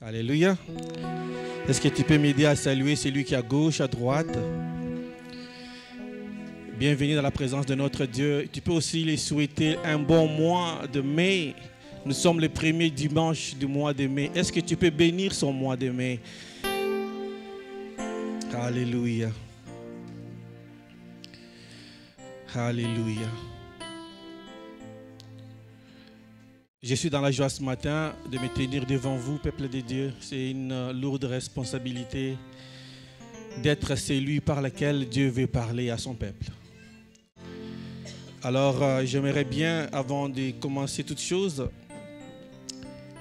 Alléluia. Est-ce que tu peux m'aider à saluer celui qui est à gauche, à droite? Bienvenue dans la présence de notre Dieu. Tu peux aussi les souhaiter un bon mois de mai. Nous sommes le premier dimanche du mois de mai. Est-ce que tu peux bénir son mois de mai? Alléluia. Alléluia. Je suis dans la joie ce matin de me tenir devant vous, peuple de Dieu. C'est une lourde responsabilité d'être celui par lequel Dieu veut parler à son peuple. Alors, j'aimerais bien, avant de commencer toute chose,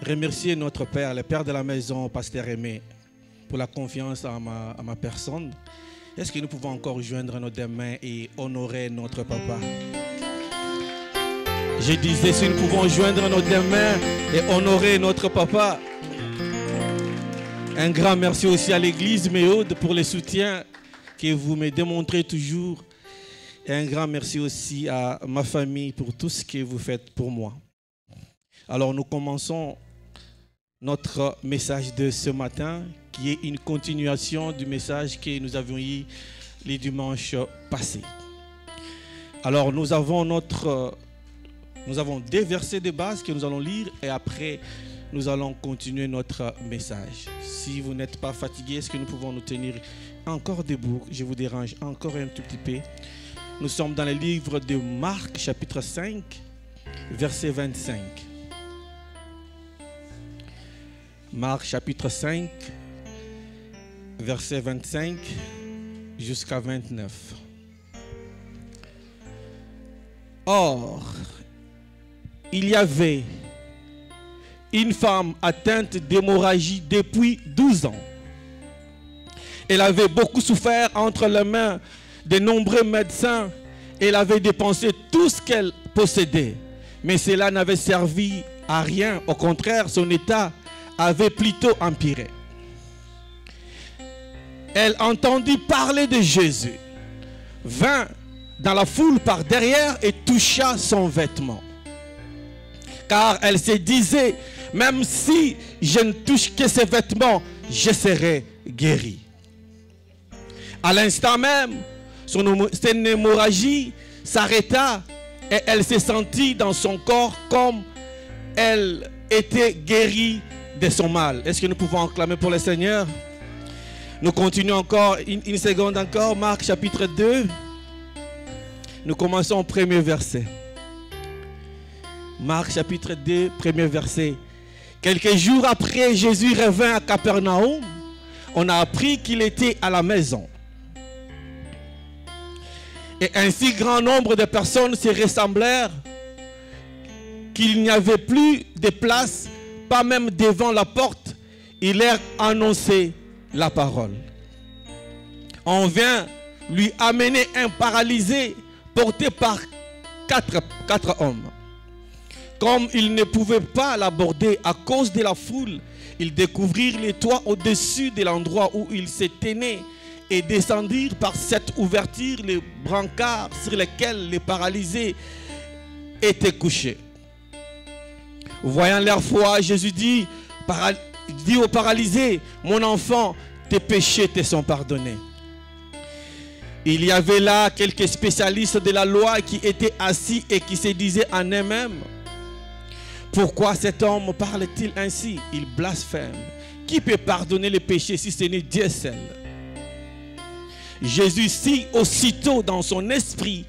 remercier notre Père, le Père de la maison, Pasteur Aimé, pour la confiance à ma personne. Est-ce que nous pouvons encore joindre nos deux mains et honorer notre Papa? Je disais, si nous pouvons joindre nos deux mains et honorer notre Papa. Un grand merci aussi à l'Église Méode pour le soutien que vous me démontrez toujours. Et un grand merci aussi à ma famille pour tout ce que vous faites pour moi. Alors nous commençons notre message de ce matin, qui est une continuation du message que nous avions eu les dimanches passés. Alors nous avons des versets de base que nous allons lire et après nous allons continuer notre message. Si vous n'êtes pas fatigué, est-ce que nous pouvons nous tenir encore debout? Je vous dérange encore un tout petit peu. Nous sommes dans le livre de Marc, chapitre 5, verset 25. Marc, chapitre 5, verset 25 jusqu'à 29. Or, il y avait une femme atteinte d'hémorragie depuis 12 ans. Elle avait beaucoup souffert entre les mains de nombreux médecins. Elle avait dépensé tout ce qu'elle possédait. Mais cela n'avait servi à rien. Au contraire, son état avait plutôt empiré. Elle entendit parler de Jésus, vint dans la foule par derrière et toucha son vêtement. Car elle se disait, même si je ne touche que ses vêtements, je serai guérie. À l'instant même, son hémorragie s'arrêta et elle se sentit dans son corps comme elle était guérie de son mal. Est-ce que nous pouvons acclamer pour le Seigneur? Nous continuons encore, une seconde encore, Marc chapitre 2. Nous commençons au premier verset. Marc chapitre 2, premier verset. Quelques jours après, Jésus revint à Capernaum. On a appris qu'il était à la maison. Et un si grand nombre de personnes se ressemblèrent qu'il n'y avait plus de place, pas même devant la porte. Il leur annonçait la parole. On vient lui amener un paralysé porté par quatre hommes. Comme ils ne pouvaient pas l'aborder à cause de la foule, ils découvrirent les toits au-dessus de l'endroit où ils se tenaient et descendirent par cette ouverture les brancards sur lesquels les paralysés étaient couchés. Voyant leur foi, Jésus dit aux paralysés, « Mon enfant, tes péchés te sont pardonnés. » Il y avait là quelques spécialistes de la loi qui étaient assis et qui se disaient en eux-mêmes, « Pourquoi cet homme parle-t-il ainsi? Il blasphème. Qui peut pardonner les péchés si ce n'est Dieu seul? » Jésus dit aussitôt dans son esprit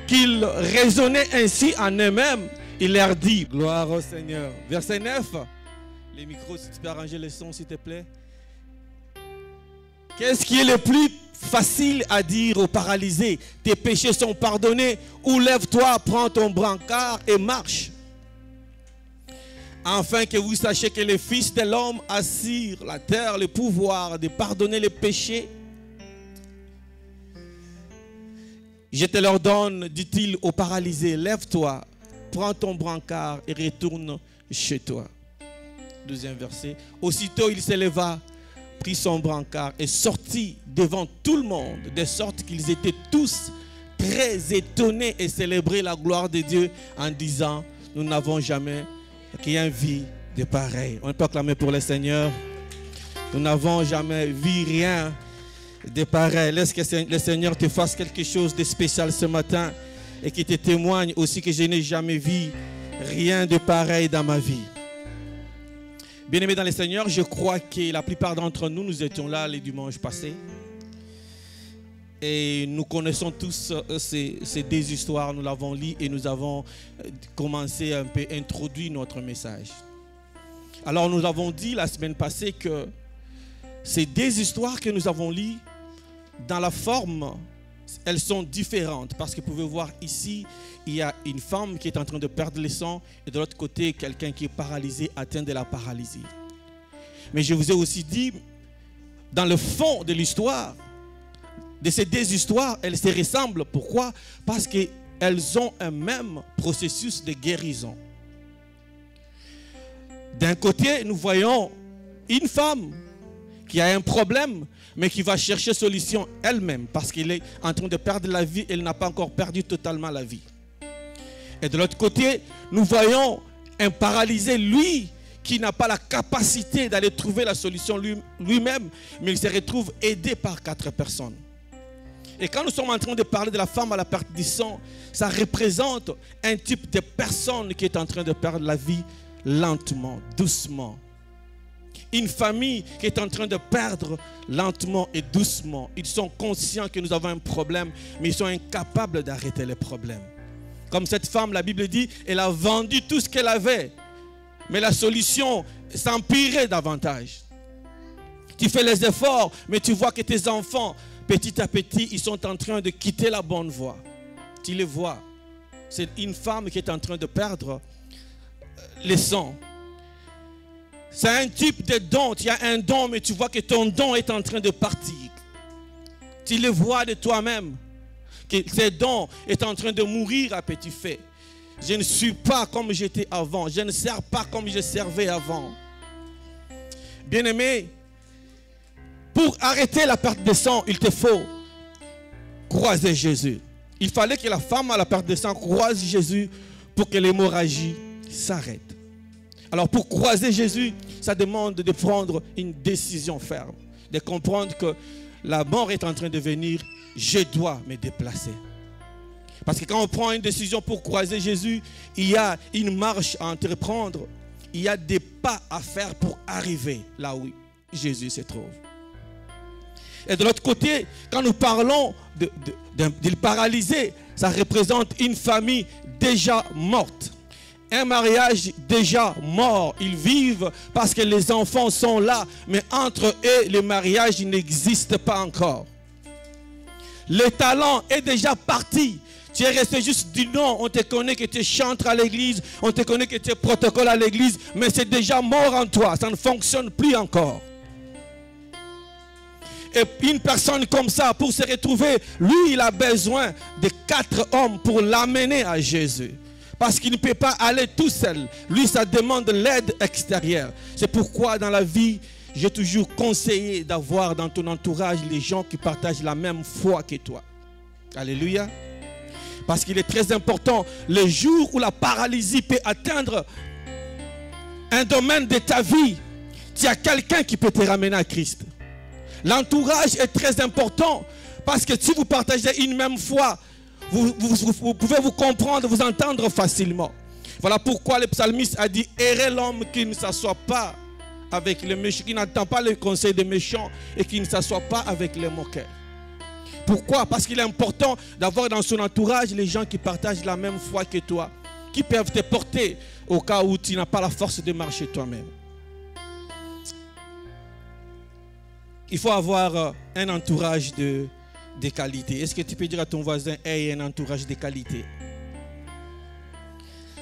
qu'ils raisonnaient ainsi en eux-mêmes, il leur dit, « Gloire au Seigneur. » Verset 9. Les micros, si tu peux arranger le son, s'il te plaît. Qu'est-ce qui est le plus facile à dire aux paralysés? Tes péchés sont pardonnés, ou lève-toi, prends ton brancard et marche. Afin que vous sachiez que le Fils de l'homme a sur la terre le pouvoir de pardonner les péchés. Je te leur donne, dit-il aux paralysés, lève-toi, prends ton brancard et retourne chez toi. Deuxième verset. Aussitôt il se leva, prit son brancard et sortit devant tout le monde, de sorte qu'ils étaient tous très étonnés et célébraient la gloire de Dieu en disant, nous n'avons jamais rien vu de pareil. On peut acclamer pour le Seigneur. Nous n'avons jamais vu rien de pareil. Laisse que le Seigneur te fasse quelque chose de spécial ce matin et qui te témoigne aussi que je n'ai jamais vu rien de pareil dans ma vie. Bien-aimés dans le Seigneur, je crois que la plupart d'entre nous, nous étions là les dimanches passés. Et nous connaissons tous ces deux histoires, nous l'avons lu et nous avons commencé un peu à introduire notre message. Alors nous avons dit la semaine passée que ces deux histoires que nous avons lues, dans la forme, elles sont différentes. Parce que vous pouvez voir ici, il y a une femme qui est en train de perdre le sang et de l'autre côté, quelqu'un qui est paralysé, atteint de la paralysie. Mais je vous ai aussi dit, dans le fond de l'histoire, de ces deux histoires, elles se ressemblent. Pourquoi? Parce qu'elles ont un même processus de guérison. D'un côté, nous voyons une femme qui a un problème, mais qui va chercher solution elle-même, parce qu'elle est en train de perdre la vie, elle n'a pas encore perdu totalement la vie. Et de l'autre côté, nous voyons un paralysé, lui, qui n'a pas la capacité d'aller trouver la solution lui-même, mais il se retrouve aidé par 4 personnes. Et quand nous sommes en train de parler de la femme à la perte du sang, ça représente un type de personne qui est en train de perdre la vie lentement, doucement. Une famille qui est en train de perdre lentement et doucement. Ils sont conscients que nous avons un problème, mais ils sont incapables d'arrêter le problème. Comme cette femme, la Bible dit, elle a vendu tout ce qu'elle avait. Mais la solution s'empirait davantage. Tu fais les efforts, mais tu vois que tes enfants, petit à petit, ils sont en train de quitter la bonne voie. Tu les vois. C'est une femme qui est en train de perdre le sang. C'est un type de don. Tu as un don, mais tu vois que ton don est en train de partir. Tu le vois de toi-même. Que ce don est en train de mourir à petit feu. Je ne suis pas comme j'étais avant. Je ne sers pas comme je servais avant. Bien-aimé, pour arrêter la perte de sang, il te faut croiser Jésus. Il fallait que la femme à la perte de sang croise Jésus pour que l'hémorragie s'arrête. Alors pour croiser Jésus, ça demande de prendre une décision ferme. De comprendre que la mort est en train de venir, je dois me déplacer. Parce que quand on prend une décision pour croiser Jésus, il y a une marche à entreprendre. Il y a des pas à faire pour arriver là où Jésus se trouve. Et de l'autre côté, quand nous parlons de paralysé, ça représente une famille déjà morte. Un mariage déjà mort. Ils vivent parce que les enfants sont là, mais entre eux, le mariage n'existe pas encore. Le talent est déjà parti. Tu es resté juste du nom. On te connaît que tu es chanteur à l'église, on te connaît que tu es protocole à l'église, mais c'est déjà mort en toi. Ça ne fonctionne plus encore. Et une personne comme ça, pour se retrouver, lui, il a besoin de 4 hommes pour l'amener à Jésus. Parce qu'il ne peut pas aller tout seul. Lui, ça demande l'aide extérieure. C'est pourquoi dans la vie, j'ai toujours conseillé d'avoir dans ton entourage les gens qui partagent la même foi que toi. Alléluia. Parce qu'il est très important, le jour où la paralysie peut atteindre un domaine de ta vie, tu as quelqu'un qui peut te ramener à Christ. L'entourage est très important parce que si vous partagez une même foi, vous pouvez vous comprendre, vous entendre facilement. Voilà pourquoi le psalmiste a dit: errez l'homme qui ne s'assoit pas avec les méchants, qui n'entend pas les conseils des méchants et qui ne s'assoit pas avec les moqueurs. Pourquoi? Parce qu'il est important d'avoir dans son entourage les gens qui partagent la même foi que toi, qui peuvent te porter au cas où tu n'as pas la force de marcher toi-même. Il faut avoir un entourage de qualité. Est-ce que tu peux dire à ton voisin: aie un entourage de qualité?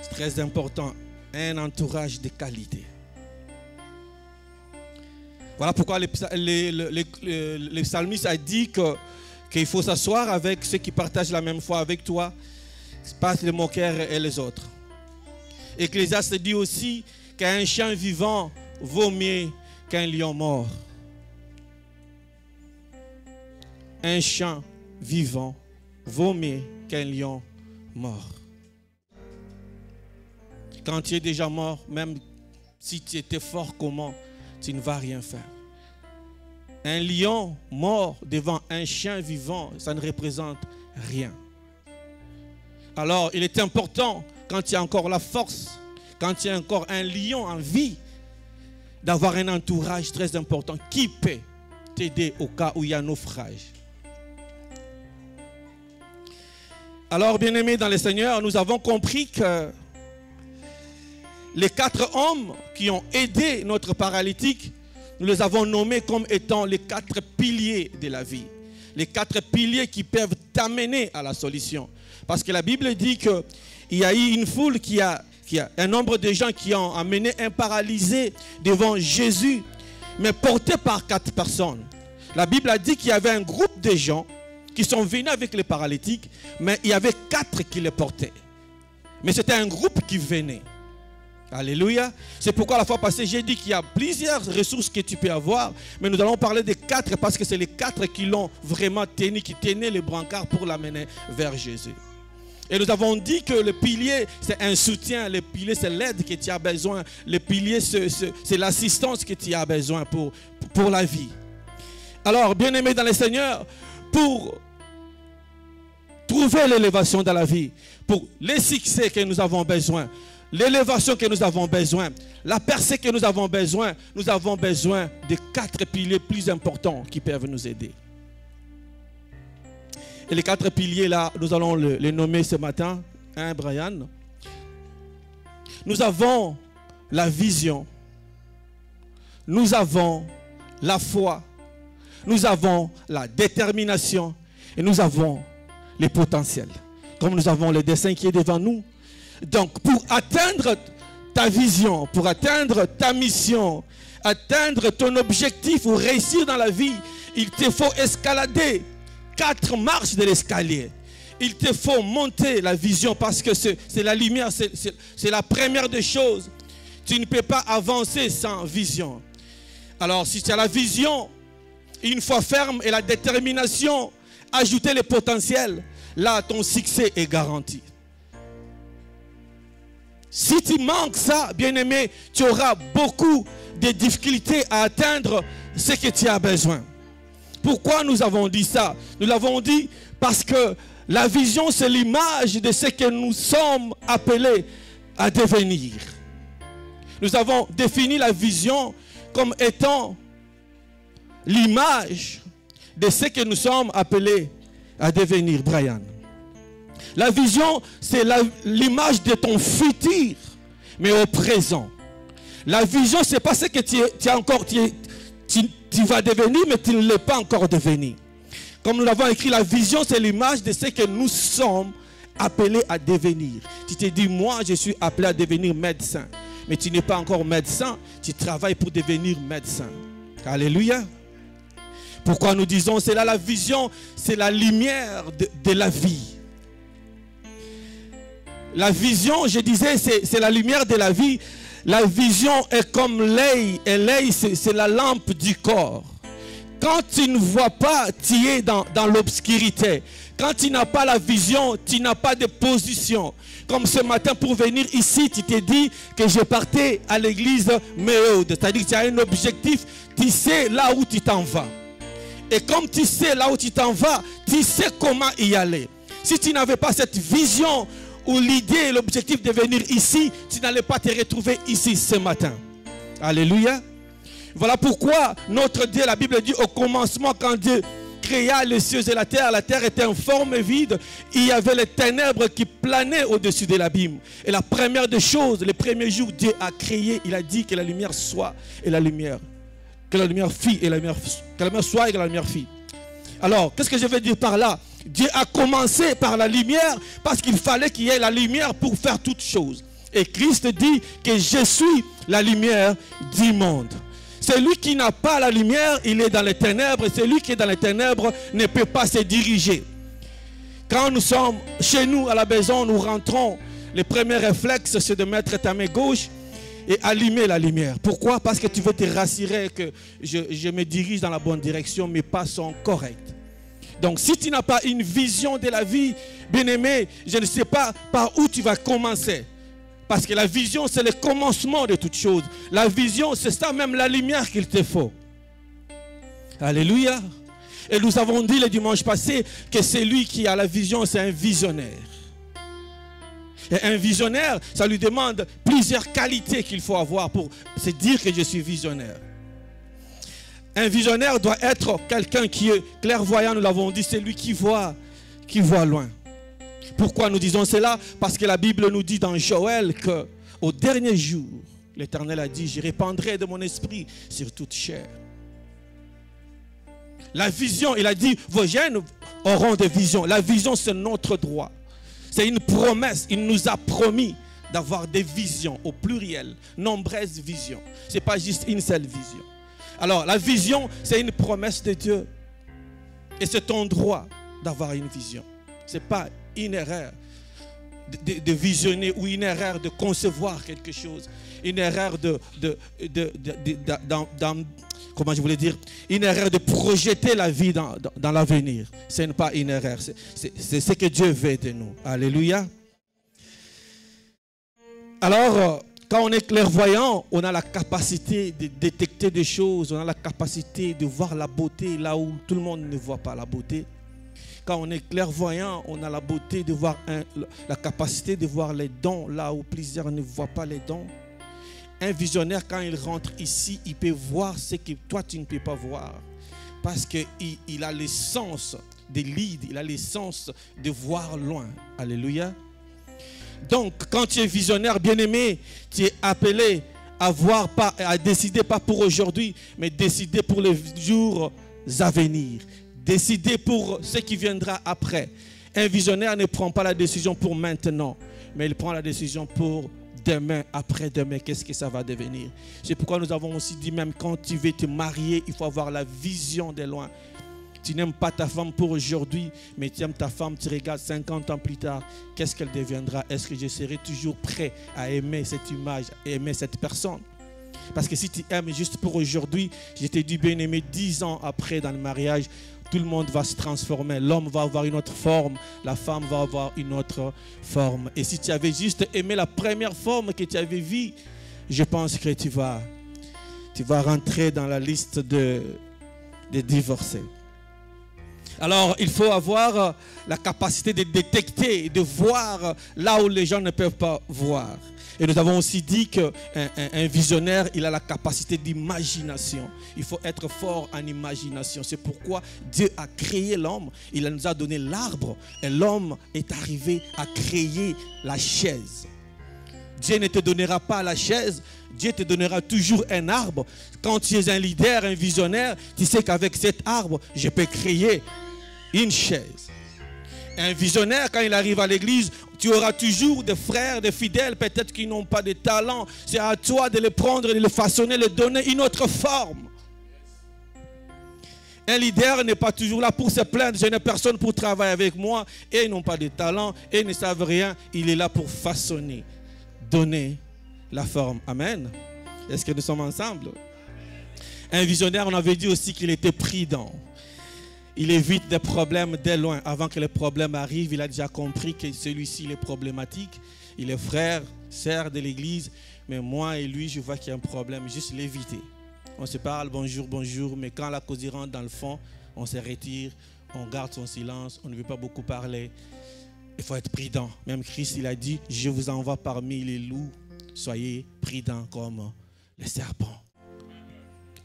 C'est très important, un entourage de qualité. Voilà pourquoi le psalmiste a dit qu'il faut s'asseoir avec ceux qui partagent la même foi avec toi, pas les moqueurs et les autres. Ecclésiaste dit aussi qu'un chien vivant vaut mieux qu'un lion mort. Un chien vivant vaut mieux qu'un lion mort. Quand tu es déjà mort, même Si tu étais fort, comment? Tu ne vas rien faire. Un lion mort devant un chien vivant, ça ne représente rien. Alors, il est important, quand il y a encore la force, quand il y a encore un lion en vie, d'avoir un entourage très important qui peut t'aider au cas où il y a un naufrage. Alors, bien-aimés dans le Seigneur, nous avons compris que les 4 hommes qui ont aidé notre paralytique, nous les avons nommés comme étant les 4 piliers de la vie. Les 4 piliers qui peuvent t'amener à la solution. Parce que la Bible dit qu'il y a eu une foule qui a un nombre de gens qui ont amené un paralysé devant Jésus, mais porté par 4 personnes. La Bible a dit qu'il y avait un groupe de gens qui sont venus avec les paralytiques, mais il y avait 4 qui les portaient. Mais c'était un groupe qui venait. Alléluia. C'est pourquoi la fois passée, j'ai dit qu'il y a plusieurs ressources que tu peux avoir, mais nous allons parler des 4 parce que c'est les 4 qui l'ont vraiment tenu, qui tenaient les brancards pour l'amener vers Jésus. Et nous avons dit que le pilier, c'est un soutien. Le pilier, c'est l'aide que tu as besoin. Le pilier, c'est l'assistance que tu as besoin pour la vie. Alors, bien-aimés dans le Seigneur, pour trouver l'élévation dans la vie, pour les succès que nous avons besoin, l'élévation que nous avons besoin, la percée que nous avons besoin des 4 piliers plus importants qui peuvent nous aider. Et les 4 piliers là, nous allons les nommer ce matin, hein, Brian. Nous avons la vision, nous avons la foi, nous avons la détermination et nous avons les potentiels. Comme nous avons le dessin qui est devant nous. Donc, pour atteindre ta vision, pour atteindre ta mission, atteindre ton objectif ou réussir dans la vie, il te faut escalader 4 marches de l'escalier. Il te faut monter la vision parce que c'est la lumière, c'est la première des choses. Tu ne peux pas avancer sans vision. Alors, si tu as la vision, une fois ferme et la détermination, ajouter les potentiels, là, ton succès est garanti. Si tu manques ça, bien-aimé, tu auras beaucoup de difficultés à atteindre ce que tu as besoin. Pourquoi nous avons dit ça? Nous l'avons dit parce que la vision, c'est l'image de ce que nous sommes appelés à devenir. Nous avons défini la vision comme étant l'image de ce que nous sommes appelés à devenir, Brian. La vision, c'est l'image de ton futur, mais au présent. La vision, ce n'est pas ce que tu vas devenir, mais tu ne l'es pas encore devenu. Comme nous l'avons écrit, la vision, c'est l'image de ce que nous sommes appelés à devenir. Tu te dis, moi, je suis appelé à devenir médecin. Mais tu n'es pas encore médecin, tu travailles pour devenir médecin. Alléluia. Pourquoi nous disons, c'est là la vision, c'est la lumière de la vie. La vision, je disais, c'est la lumière de la vie. La vision est comme l'œil. Et l'œil, c'est la lampe du corps. Quand tu ne vois pas, tu es dans l'obscurité. Quand tu n'as pas la vision, tu n'as pas de position. Comme ce matin, pour venir ici, tu t'es dit que je partais à l'église Méode. C'est-à-dire que tu as un objectif, tu sais là où tu t'en vas. Et comme tu sais là où tu t'en vas, tu sais comment y aller. Si tu n'avais pas cette vision, ou l'idée et l'objectif de venir ici, tu n'allais pas te retrouver ici ce matin. Alléluia. Voilà pourquoi notre Dieu, la Bible dit au commencement, quand Dieu créa les cieux et la terre était en forme vide, il y avait les ténèbres qui planaient au-dessus de l'abîme. Et la première des choses, les premiers jours, Dieu a créé, il a dit que la lumière soit et la lumière. Que la lumière fît et la lumière, que la lumière soit et que la lumière fît. Alors, qu'est-ce que je veux dire par là? Dieu a commencé par la lumière parce qu'il fallait qu'il y ait la lumière pour faire toutes choses. Et Christ dit que je suis la lumière du monde. Celui qui n'a pas la lumière, il est dans les ténèbres. Et celui qui est dans les ténèbres ne peut pas se diriger. Quand nous sommes chez nous à la maison, nous rentrons. Le premier réflexe, c'est de mettre ta main gauche et allumer la lumière. Pourquoi? Parce que tu veux te rassurer que je me dirige dans la bonne direction, mes pas sont corrects. Donc si tu n'as pas une vision de la vie, bien-aimé, je ne sais pas par où tu vas commencer. Parce que la vision, c'est le commencement de toute chose. La vision, c'est ça même la lumière qu'il te faut. Alléluia. Et nous avons dit le dimanche passé que celui qui a la vision, c'est un visionnaire. Et un visionnaire, ça lui demande plusieurs qualités qu'il faut avoir pour se dire que je suis visionnaire. Un visionnaire doit être quelqu'un qui est clairvoyant, nous l'avons dit, c'est lui qui voit loin. Pourquoi nous disons cela? Parce que la Bible nous dit dans Joël qu'au dernier jour, l'Éternel a dit, je répandrai de mon esprit sur toute chair. La vision, il a dit, vos jeunes auront des visions. La vision, c'est notre droit. C'est une promesse. Il nous a promis d'avoir des visions au pluriel, nombreuses visions. Ce n'est pas juste une seule vision. Alors, la vision, c'est une promesse de Dieu. Et c'est ton droit d'avoir une vision. Ce n'est pas une erreur de visionner ou une erreur de concevoir quelque chose. Une erreur comment je voulais dire, une erreur de projeter la vie dans l'avenir. Ce n'est pas une erreur. C'est ce que Dieu veut de nous. Alléluia. Alors, quand on est clairvoyant, on a la capacité de détecter des choses. On a la capacité de voir la beauté là où tout le monde ne voit pas la beauté. Quand on est clairvoyant, on a la beauté de voir la capacité de voir les dons là où plusieurs ne voient pas les dons. Un visionnaire, quand il rentre ici, il peut voir ce que toi, tu ne peux pas voir. Parce qu'il a le sens de lead, il a le sens de voir loin. Alléluia. Donc, quand tu es visionnaire, bien-aimé, tu es appelé à voir, pas, à décider pas pour aujourd'hui, mais décider pour les jours à venir. Décider pour ce qui viendra après. Un visionnaire ne prend pas la décision pour maintenant, mais il prend la décision pour demain, après-demain, qu'est-ce que ça va devenir. C'est pourquoi nous avons aussi dit, même quand tu veux te marier, il faut avoir la vision de loin. Tu n'aimes pas ta femme pour aujourd'hui, mais tu aimes ta femme, tu regardes 50 ans plus tard, qu'est-ce qu'elle deviendra? Est-ce que je serai toujours prêt à aimer cette image, à aimer cette personne? Parce que si tu aimes juste pour aujourd'hui, je t'ai dit, bien aimé, 10 ans après dans le mariage, tout le monde va se transformer. L'homme va avoir une autre forme, la femme va avoir une autre forme. Et si tu avais juste aimé la première forme que tu avais vue, je pense que tu vas rentrer dans la liste des divorcés. Alors, il faut avoir la capacité de détecter et de voir là où les gens ne peuvent pas voir. Et nous avons aussi dit qu'un visionnaire, il a la capacité d'imagination. Il faut être fort en imagination. C'est pourquoi Dieu a créé l'homme. Il nous a donné l'arbre. Et l'homme est arrivé à créer la chaise. Dieu ne te donnera pas la chaise. Dieu te donnera toujours un arbre. Quand tu es un leader, un visionnaire, tu sais qu'avec cet arbre, je peux créer une chaise. Un visionnaire, quand il arrive à l'église, tu auras toujours des frères, des fidèles, peut-être qui n'ont pas de talent. C'est à toi de les prendre, de les façonner, de les donner une autre forme. Un leader n'est pas toujours là pour se plaindre. Je n'ai personne pour travailler avec moi. Et ils n'ont pas de talent, et ils ne savent rien. Il est là pour façonner, donner la forme. Amen. Est-ce que nous sommes ensemble? Un visionnaire, on avait dit aussi qu'il était prudent. Il évite des problèmes dès loin. Avant que les problèmes arrivent, il a déjà compris que celui-ci est problématique. Il est frère, sœur de l'église. Mais moi et lui, je vois qu'il y a un problème. Juste l'éviter. On se parle, bonjour, bonjour. Mais quand la cause rentre dans le fond, on se retire. On garde son silence. On ne veut pas beaucoup parler. Il faut être prudent. Même Christ, il a dit, je vous envoie parmi les loups. Soyez prudents comme les serpents.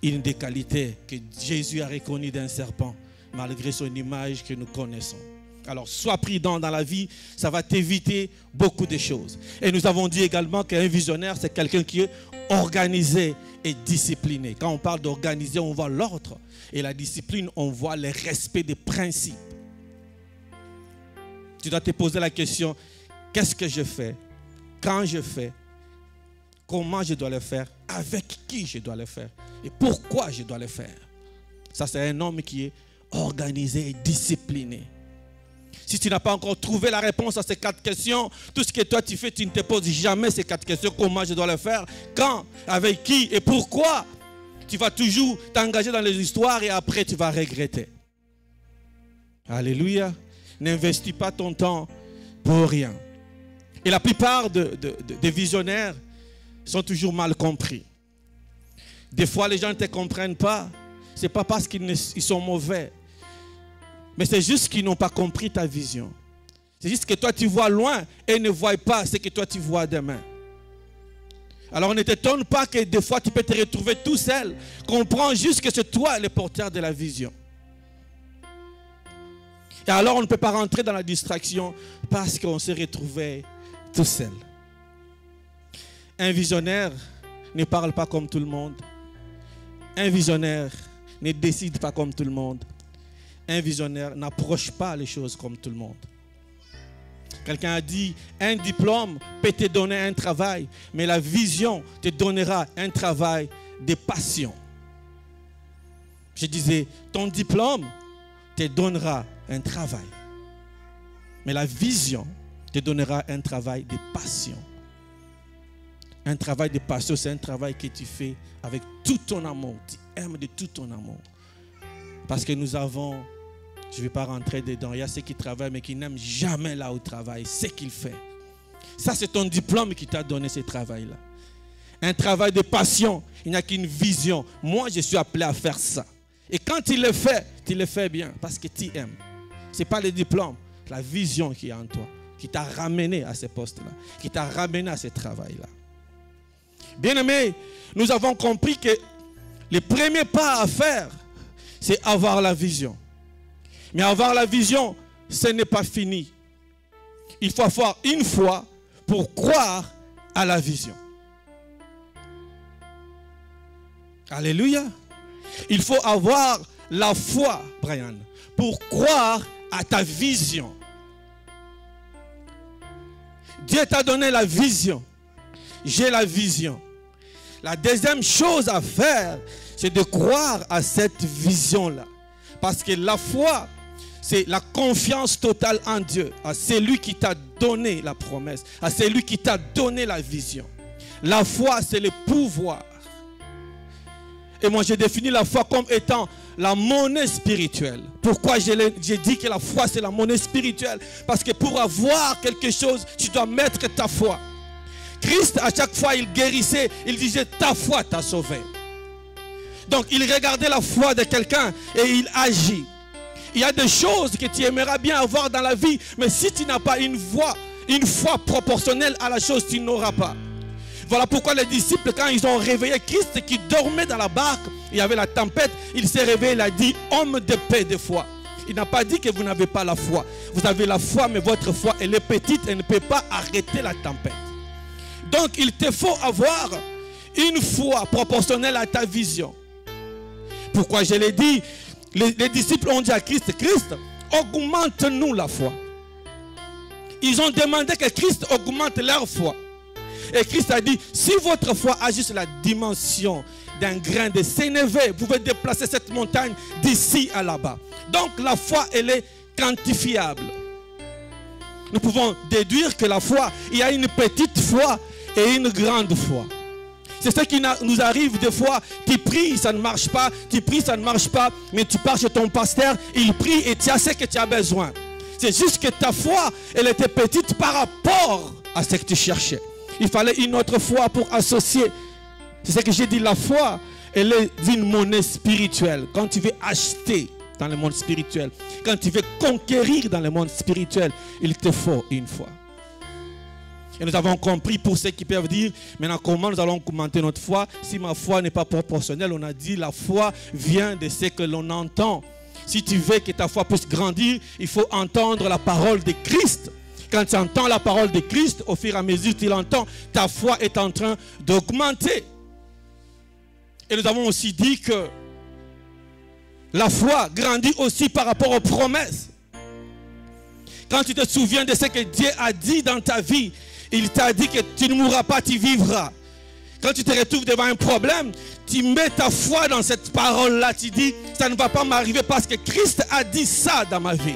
Une des qualités que Jésus a reconnues d'un serpent, malgré son image que nous connaissons. Alors, sois prudent dans la vie, ça va t'éviter beaucoup de choses. Et nous avons dit également qu'un visionnaire, c'est quelqu'un qui est organisé et discipliné. Quand on parle d'organiser, on voit l'ordre. Et la discipline, on voit le respect des principes. Tu dois te poser la question, qu'est-ce que je fais? Quand je fais? Comment je dois le faire? Avec qui je dois le faire? Et pourquoi je dois le faire? Ça, c'est un homme qui est organisé et discipliné. Si tu n'as pas encore trouvé la réponse à ces 4 questions, tout ce que toi tu fais, tu ne te poses jamais ces 4 questions. Comment je dois le faire? Quand? Avec qui? Et pourquoi? Tu vas toujours t'engager dans les histoires et après tu vas regretter. Alléluia. N'investis pas ton temps pour rien. Et la plupart des visionnaires sont toujours mal compris. Des fois, les gens ne te comprennent pas. Ce n'est pas parce qu'ils sont mauvais. Mais c'est juste qu'ils n'ont pas compris ta vision. C'est juste que toi, tu vois loin et ne vois pas ce que toi, tu vois demain. Alors, ne t'étonne pas que des fois, tu peux te retrouver tout seul. Comprends juste que c'est toi le porteur de la vision. Et alors, on ne peut pas rentrer dans la distraction parce qu'on s'est retrouvé tout seul. Un visionnaire ne parle pas comme tout le monde. Un visionnaire ne décide pas comme tout le monde. Un visionnaire n'approche pas les choses comme tout le monde. Quelqu'un a dit, un diplôme peut te donner un travail, mais la vision te donnera un travail de passion. Je disais, ton diplôme te donnera un travail, mais la vision te donnera un travail de passion. Un travail de passion, c'est un travail que tu fais avec tout ton amour. Tu aimes de tout ton amour. Parce que nous avons, je ne vais pas rentrer dedans, il y a ceux qui travaillent mais qui n'aiment jamais là où ils travaillent, ce qu'ils font. Ça, c'est ton diplôme qui t'a donné ce travail-là. Un travail de passion, il n'y a qu'une vision. Moi, je suis appelé à faire ça. Et quand tu le fais bien parce que tu aimes. Ce n'est pas le diplôme, la vision qui est en toi, qui t'a ramené à ce poste-là, qui t'a ramené à ce travail-là. Bien-aimés, nous avons compris que le premier pas à faire, c'est avoir la vision. Mais avoir la vision, ce n'est pas fini. Il faut avoir une foi pour croire à la vision. Alléluia. Il faut avoir la foi, Brian, pour croire à ta vision. Dieu t'a donné la vision. J'ai la vision. La deuxième chose à faire, c'est de croire à cette vision-là. Parce que la foi, c'est la confiance totale en Dieu, à celui qui t'a donné la promesse, à celui qui t'a donné la vision. La foi, c'est le pouvoir. Et moi, j'ai défini la foi comme étant la monnaie spirituelle. Pourquoi j'ai dit que la foi, c'est la monnaie spirituelle? Parce que pour avoir quelque chose, tu dois mettre ta foi. Christ, à chaque fois, il guérissait, il disait, ta foi t'a sauvé. Donc, il regardait la foi de quelqu'un et il agit. Il y a des choses que tu aimerais bien avoir dans la vie, mais si tu n'as pas une foi proportionnelle à la chose, tu n'auras pas. Voilà pourquoi les disciples, quand ils ont réveillé Christ qui dormait dans la barque, il y avait la tempête, il s'est réveillé, il a dit, homme de paix, de foi. Il n'a pas dit que vous n'avez pas la foi. Vous avez la foi, mais votre foi, elle est petite, elle ne peut pas arrêter la tempête. Donc, il te faut avoir une foi proportionnelle à ta vision. Pourquoi je l'ai dit? Les disciples ont dit à Christ, Christ, augmente-nous la foi. Ils ont demandé que Christ augmente leur foi. Et Christ a dit, si votre foi a juste la dimension d'un grain de sénévé, vous pouvez déplacer cette montagne d'ici à là-bas. Donc la foi, elle est quantifiable. Nous pouvons déduire que la foi, il y a une petite foi et une grande foi. C'est ce qui nous arrive des fois. Tu pries, ça ne marche pas. Tu pries, ça ne marche pas. Mais tu pars chez ton pasteur, il prie et tu as ce que tu as besoin. C'est juste que ta foi, elle était petite par rapport à ce que tu cherchais. Il fallait une autre foi pour associer. C'est ce que j'ai dit, la foi, elle est une monnaie spirituelle. Quand tu veux acheter dans le monde spirituel, quand tu veux conquérir dans le monde spirituel, il te faut une foi. Et nous avons compris pour ceux qui peuvent dire, maintenant comment nous allons augmenter notre foi? Si ma foi n'est pas proportionnelle, on a dit la foi vient de ce que l'on entend. Si tu veux que ta foi puisse grandir, il faut entendre la parole de Christ. Quand tu entends la parole de Christ, au fur et à mesure que tu l'entends, ta foi est en train d'augmenter. Et nous avons aussi dit que la foi grandit aussi par rapport aux promesses. Quand tu te souviens de ce que Dieu a dit dans ta vie, il t'a dit que tu ne mourras pas, tu vivras. Quand tu te retrouves devant un problème, tu mets ta foi dans cette parole-là. Tu dis, ça ne va pas m'arriver parce que Christ a dit ça dans ma vie.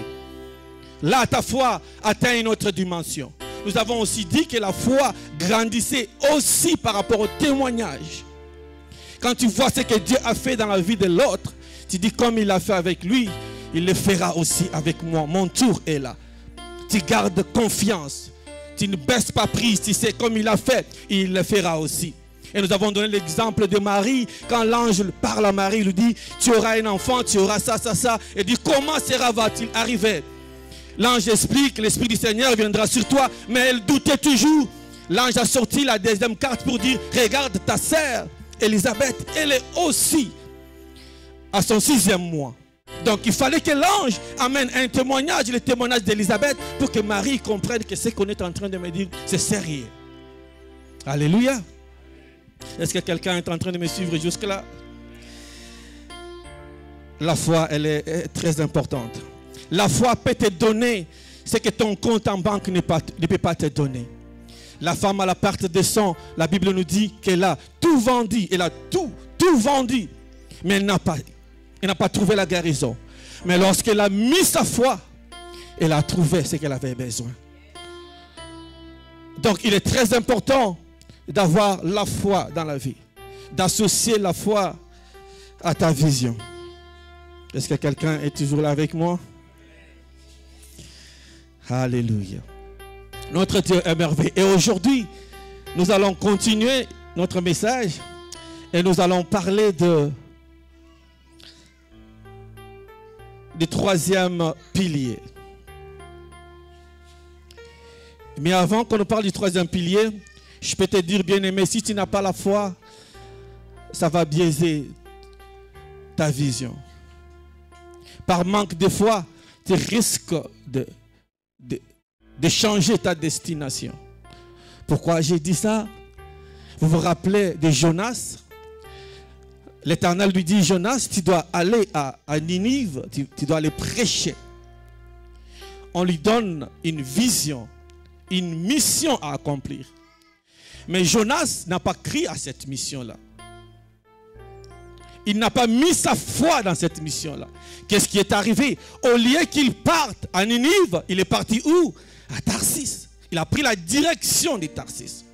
Là, ta foi atteint une autre dimension. Nous avons aussi dit que la foi grandissait aussi par rapport au témoignage. Quand tu vois ce que Dieu a fait dans la vie de l'autre, tu dis comme il l'a fait avec lui, il le fera aussi avec moi. Mon tour est là. Tu gardes confiance. tu ne baisses pas prise, tu sais comme il a fait, il le fera aussi. Et nous avons donné l'exemple de Marie, quand l'ange parle à Marie, il lui dit, tu auras un enfant, tu auras ça, ça, ça. Et dit, comment cela va-t-il arriver? L'ange explique, l'Esprit du Seigneur viendra sur toi, mais elle doutait toujours. L'ange a sorti la deuxième carte pour dire, regarde ta sœur, Élisabeth, elle est aussi à son 6e mois. Donc il fallait que l'ange amène un témoignage, le témoignage d'Élisabeth, pour que Marie comprenne que ce qu'on est en train de me dire, c'est sérieux. Alléluia. Est-ce que quelqu'un est en train de me suivre jusque-là? La foi, elle est très importante. La foi peut te donner ce que ton compte en banque ne peut pas te donner. La femme à la perte de sang, la Bible nous dit qu'elle a tout vendu. Elle a tout vendu. Mais elle n'a pas trouvé la guérison. Mais lorsqu'elle a mis sa foi, elle a trouvé ce qu'elle avait besoin. Donc il est très important d'avoir la foi dans la vie, d'associer la foi à ta vision. Est-ce que quelqu'un est toujours là avec moi? Alléluia. Notre Dieu est merveilleux. Et aujourd'hui, nous allons continuer notre message et nous allons parler du 3e pilier. Mais avant qu'on nous parle du 3e pilier, je peux te dire, bien-aimé, si tu n'as pas la foi, ça va biaiser ta vision. Par manque de foi, tu risques de changer ta destination. Pourquoi j'ai dit ça? Vous vous rappelez de Jonas? L'Éternel lui dit, Jonas, tu dois aller à Ninive, tu dois aller prêcher. On lui donne une vision, une mission à accomplir. Mais Jonas n'a pas cru à cette mission-là. Il n'a pas mis sa foi dans cette mission-là. Qu'est-ce qui est arrivé? Au lieu qu'il parte à Ninive, il est parti où? À Tarsis. Il a pris la direction de Tarsis.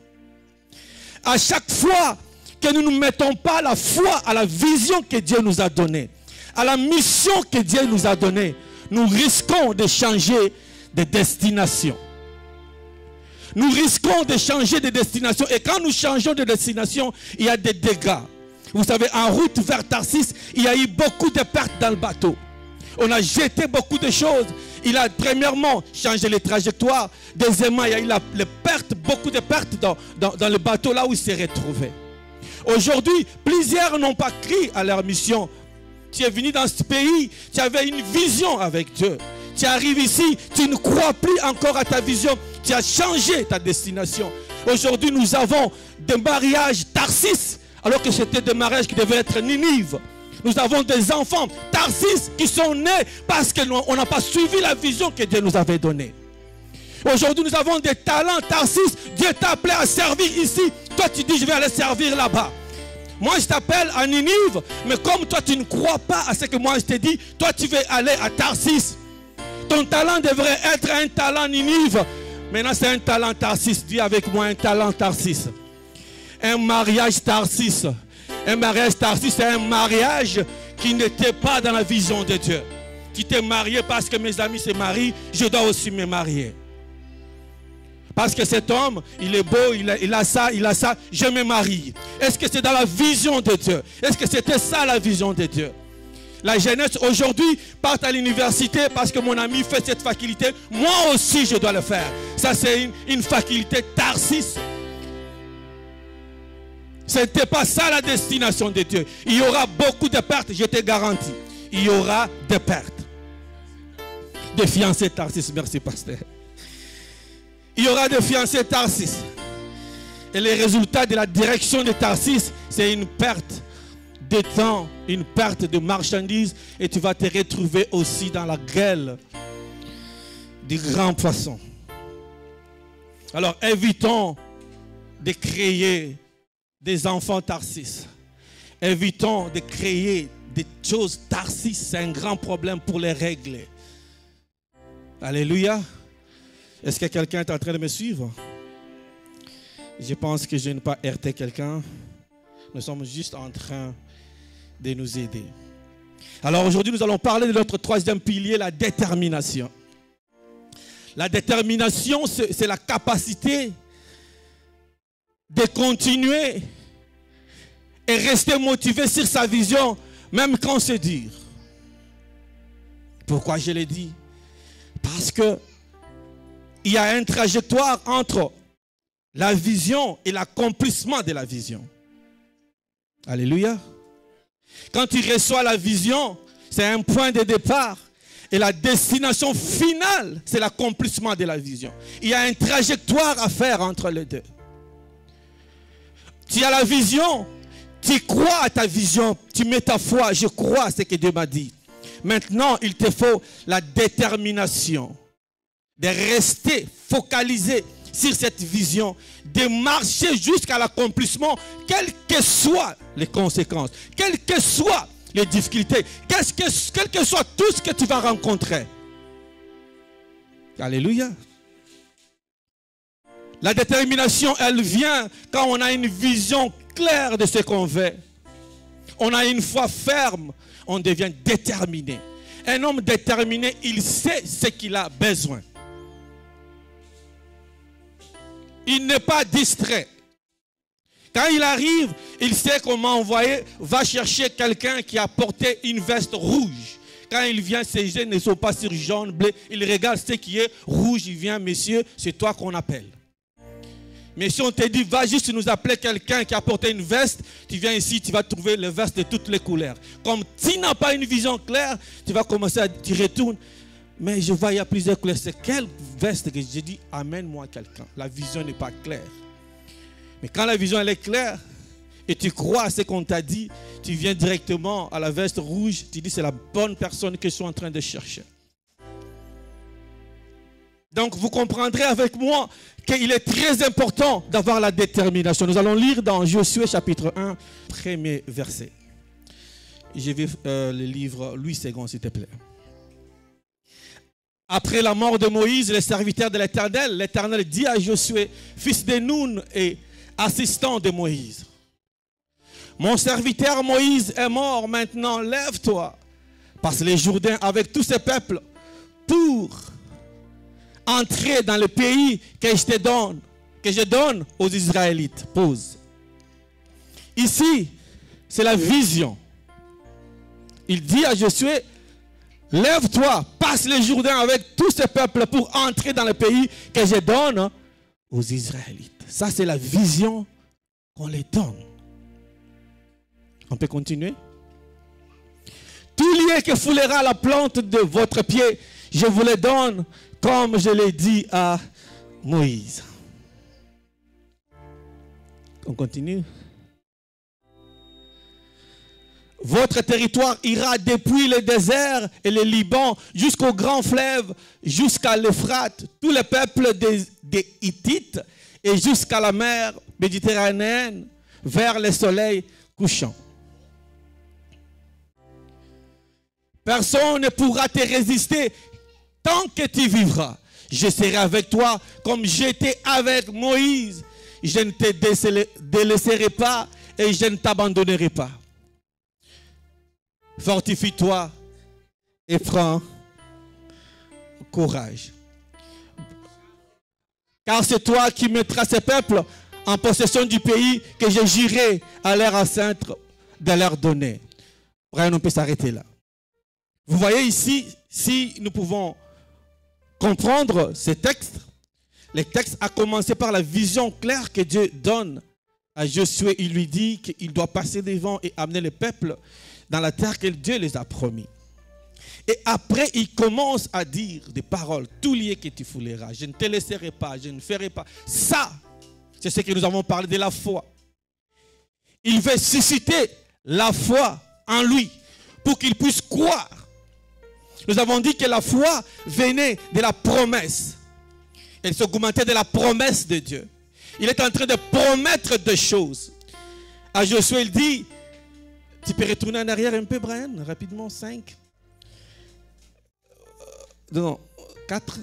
À chaque fois que nous ne mettons pas la foi à la vision que Dieu nous a donnée, à la mission que Dieu nous a donnée, nous risquons de changer de destination. Nous risquons de changer de destination. Et quand nous changeons de destination, il y a des dégâts. Vous savez, en route vers Tarsis, il y a eu beaucoup de pertes dans le bateau. On a jeté beaucoup de choses. Il a premièrement changé les trajectoires. Deuxièmement, il y a eu beaucoup de pertes dans le bateau là où il s'est retrouvé. Aujourd'hui, plusieurs n'ont pas cru à leur mission. Tu es venu dans ce pays, tu avais une vision avec Dieu. Tu arrives ici, tu ne crois plus encore à ta vision. Tu as changé ta destination. Aujourd'hui, nous avons des mariages Tarsis, alors que c'était des mariages qui devaient être Ninive. Nous avons des enfants Tarsis qui sont nés parce qu'on n'a pas suivi la vision que Dieu nous avait donnée. Aujourd'hui, nous avons des talents Tarsis. Dieu t'a appelé à servir ici. Toi, tu dis, je vais aller servir là-bas. Moi, je t'appelle à Ninive, mais comme toi, tu ne crois pas à ce que moi, je t'ai dit, toi, tu veux aller à Tarsis. Ton talent devrait être un talent Ninive. Maintenant, c'est un talent Tarsis. Dis avec moi, un talent Tarsis. Un mariage Tarsis. Un mariage Tarsis, c'est un mariage qui n'était pas dans la vision de Dieu. Tu t'es marié parce que mes amis se marient, je dois aussi me marier. Parce que cet homme, il est beau, il a ça, je me marie. Est-ce que c'est dans la vision de Dieu? Est-ce que c'était ça la vision de Dieu? La jeunesse aujourd'hui part à l'université parce que mon ami fait cette faculté. Moi aussi, je dois le faire. Ça, c'est une faculté Tarsis. Ce n'était pas ça la destination de Dieu. Il y aura beaucoup de pertes, je te garantis. Il y aura des pertes. Des fiancés Tarsis, merci pasteur. Il y aura des fiancés Tarsis. Et les résultats de la direction de Tarsis, c'est une perte de temps, une perte de marchandises. Et tu vas te retrouver aussi dans la gueule du grand poisson. Alors évitons de créer des enfants Tarsis. Évitons de créer des choses Tarsis. C'est un grand problème pour les régler. Alléluia. Est-ce que quelqu'un est en train de me suivre? Je pense que je n'ai pas heurté quelqu'un. Nous sommes juste en train de nous aider. Alors aujourd'hui, nous allons parler de notre 3e pilier, la détermination. La détermination, c'est la capacité de continuer et rester motivé sur sa vision, même quand c'est dur. Pourquoi je l'ai dit? Parce que il y a une trajectoire entre la vision et l'accomplissement de la vision. Alléluia. Quand tu reçois la vision, c'est un point de départ. Et la destination finale, c'est l'accomplissement de la vision. Il y a une trajectoire à faire entre les deux. Tu as la vision, tu crois à ta vision, tu mets ta foi, je crois à ce que Dieu m'a dit. Maintenant, il te faut la détermination de rester focalisé sur cette vision, de marcher jusqu'à l'accomplissement, quelles que soient les conséquences, quelles que soient les difficultés, quel que soit tout ce que tu vas rencontrer. Alléluia. La détermination, elle vient quand on a une vision claire de ce qu'on veut. On a une foi ferme, on devient déterminé. Un homme déterminé, il sait ce qu'il a besoin. Il n'est pas distrait. Quand il arrive, il sait comment envoyer, va chercher quelqu'un qui a porté une veste rouge. Quand il vient, ses yeux ne sont pas sur jaune, bleu. Il regarde ce qui est rouge. Il vient, monsieur, c'est toi qu'on appelle. Mais si on te dit, va juste nous appeler quelqu'un qui a porté une veste, tu viens ici, tu vas trouver les vestes de toutes les couleurs. Comme tu n'as pas une vision claire, tu vas commencer à te retourner. Mais je vois, il y a plusieurs couleurs. C'est quelle veste que j'ai dit, amène-moi quelqu'un. La vision n'est pas claire. Mais quand la vision elle est claire, et tu crois à ce qu'on t'a dit, tu viens directement à la veste rouge, tu dis, c'est la bonne personne que je suis en train de chercher. Donc vous comprendrez avec moi qu'il est très important d'avoir la détermination. Nous allons lire dans Josué chapitre 1, premier verset. Je vais le livre Louis II, s'il te plaît. Après la mort de Moïse, le serviteur de l'Éternel, l'Éternel dit à Josué, fils de Nun et assistant de Moïse, mon serviteur Moïse est mort, maintenant lève-toi, passe les Jourdains avec tous ces peuples pour entrer dans le pays que je donne aux Israélites. Pause. Ici, c'est la vision. Il dit à Josué, lève-toi, passe les Jourdains avec tous ces peuples pour entrer dans le pays que je donne aux Israélites. Ça, c'est la vision qu'on les donne. On peut continuer? Tout lieu que foulera la plante de votre pied, je vous le donne comme je l'ai dit à Moïse. On continue. Votre territoire ira depuis le désert et le Liban jusqu'au grand fleuve, jusqu'à l'Euphrate, tous les peuples des Hittites et jusqu'à la mer méditerranéenne, vers le soleil couchant. Personne ne pourra te résister tant que tu vivras. Je serai avec toi comme j'étais avec Moïse. Je ne te délaisserai pas et je ne t'abandonnerai pas. Fortifie-toi et prends courage. Car c'est toi qui mettras ces peuples en possession du pays que je jurerai à leur ancêtre de leur donner. Brian, on peut s'arrêter là. Vous voyez ici, si nous pouvons comprendre ce texte, le texte a commencé par la vision claire que Dieu donne à Josué. Il lui dit qu'il doit passer devant et amener le peuple dans la terre que Dieu les a promis. Et après, il commence à dire des paroles. Tout lieu que tu fouleras, je ne te laisserai pas, je ne ferai pas. Ça, c'est ce que nous avons parlé de la foi. Il veut susciter la foi en lui pour qu'il puisse croire. Nous avons dit que la foi venait de la promesse. Elle s'augmentait de la promesse de Dieu. Il est en train de promettre des choses. À Josué, il dit, tu peux retourner en arrière un peu, Brian, rapidement, 5. Non, 4.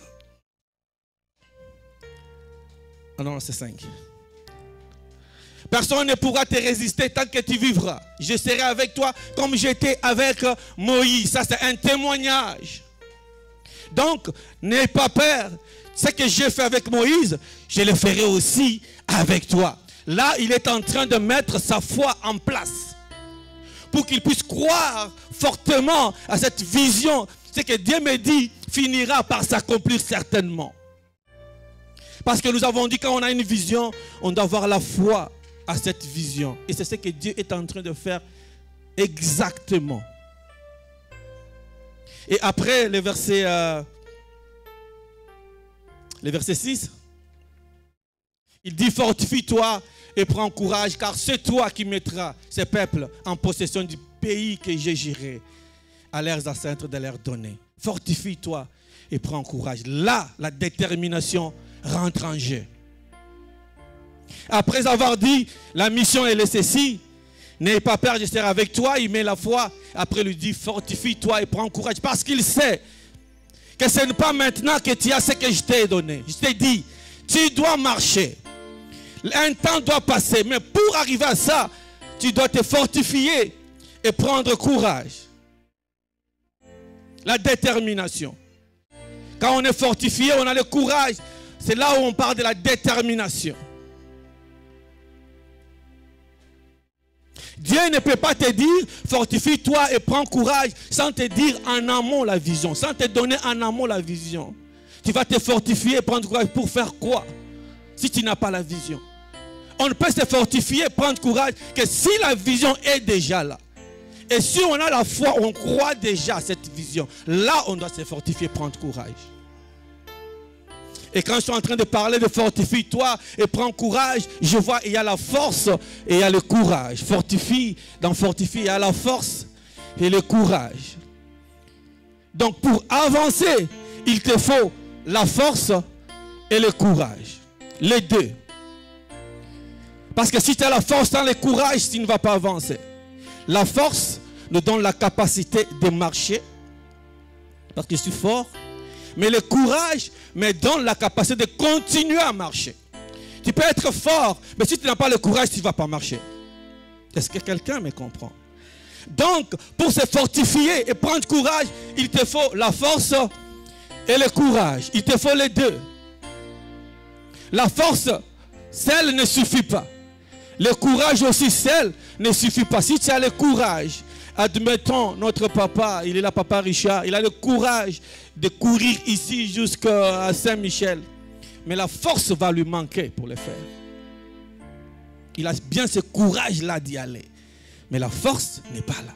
Ah non, c'est 5. Personne ne pourra te résister tant que tu vivras. Je serai avec toi comme j'étais avec Moïse. Ça, c'est un témoignage. Donc, n'aie pas peur. ce que j'ai fait avec Moïse, je le ferai aussi avec toi. Là, il est en train de mettre sa foi en place pour qu'il puisse croire fortement à cette vision. Ce que Dieu me dit finira par s'accomplir certainement. Parce que nous avons dit quand on a une vision, on doit avoir la foi à cette vision. Et c'est ce que Dieu est en train de faire exactement. Et après le verset 6, il dit fortifie-toi et prends courage, car c'est toi qui mettras ces peuples en possession du pays que j'ai juré à leurs ancêtres de leur donner. Fortifie-toi et prends courage. Là, la détermination rentre en jeu. Après avoir dit, la mission est ceci, n'aie pas peur, je serai avec toi, il met la foi. Après, il lui dit, fortifie-toi et prends courage. Parce qu'il sait que ce n'est pas maintenant que tu as ce que je t'ai donné. Je t'ai dit, tu dois marcher. Un temps doit passer, mais pour arriver à ça, tu dois te fortifier et prendre courage. La détermination. Quand on est fortifié, on a le courage. C'est là où on parle de la détermination. Dieu ne peut pas te dire, fortifie-toi et prends courage, sans te dire en amont la vision, sans te donner en amont la vision. Tu vas te fortifier et prendre courage pour faire quoi? Si tu n'as pas la vision. On ne peut se fortifier et prendre courage que si la vision est déjà là. Et si on a la foi, on croit déjà à cette vision. Là, on doit se fortifier et prendre courage. Et quand je suis en train de parler de fortifie-toi et prends courage, je vois il y a la force et il y a le courage. Fortifie, dans fortifie, il y a la force et le courage. Donc pour avancer, il te faut la force et le courage. Les deux. Parce que si tu as la force sans le courage, tu ne vas pas avancer. La force nous donne la capacité de marcher. Parce que je suis fort. Mais le courage me donne la capacité de continuer à marcher. Tu peux être fort, mais si tu n'as pas le courage, tu ne vas pas marcher. Est-ce que quelqu'un me comprend? Donc, pour se fortifier et prendre courage, il te faut la force et le courage. Il te faut les deux. La force, seule ne suffit pas. Le courage aussi, seul ne suffit pas. Si tu as le courage, admettons, notre papa, il est là, papa Richard, il a le courage de courir ici jusqu'à Saint-Michel. Mais la force va lui manquer pour le faire. Il a bien ce courage-là d'y aller. Mais la force n'est pas là.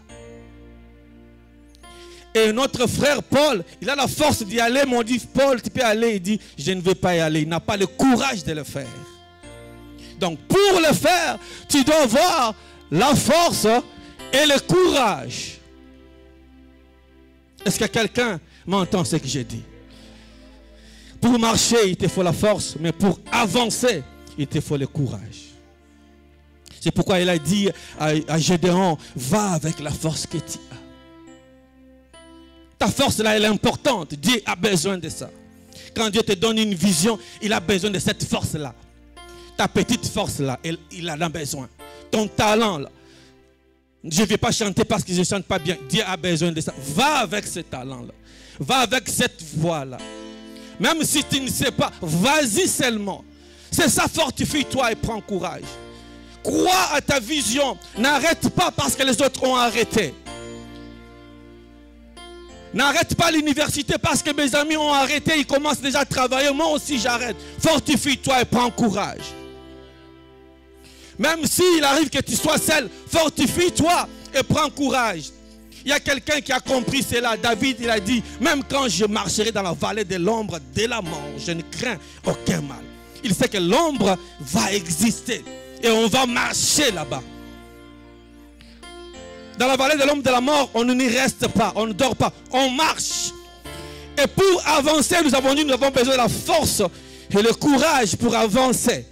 Et notre frère Paul, il a la force d'y aller, mais on dit, Paul, tu peux aller. Il dit, je ne veux pas y aller. Il n'a pas le courage de le faire. Donc, pour le faire, tu dois avoir la force et le courage. Est-ce que quelqu'un m'entend ce que j'ai dit? Pour marcher, il te faut la force, mais pour avancer, il te faut le courage. C'est pourquoi il a dit à Gédéon, va avec la force que tu as. Ta force là, elle est importante. Dieu a besoin de ça. Quand Dieu te donne une vision, il a besoin de cette force là. Ta petite force là, il en a besoin. Ton talent là. Je ne vais pas chanter parce que je ne chante pas bien. Dieu a besoin de ça. Va avec ce talent-là. Va avec cette voix-là. Même si tu ne sais pas, vas-y seulement. C'est ça, fortifie-toi et prends courage. Crois à ta vision. N'arrête pas parce que les autres ont arrêté. N'arrête pas l'université parce que mes amis ont arrêté. Ils commencent déjà à travailler. Moi aussi, j'arrête. Fortifie-toi et prends courage. Même s'il arrive que tu sois seul, fortifie-toi et prends courage. Il y a quelqu'un qui a compris cela. David, il a dit, même quand je marcherai dans la vallée de l'ombre de la mort, je ne crains aucun mal. Il sait que l'ombre va exister et on va marcher là-bas. Dans la vallée de l'ombre de la mort, on n'y reste pas, on ne dort pas, on marche. Et pour avancer, nous avons dit, nous avons besoin de la force et le courage pour avancer.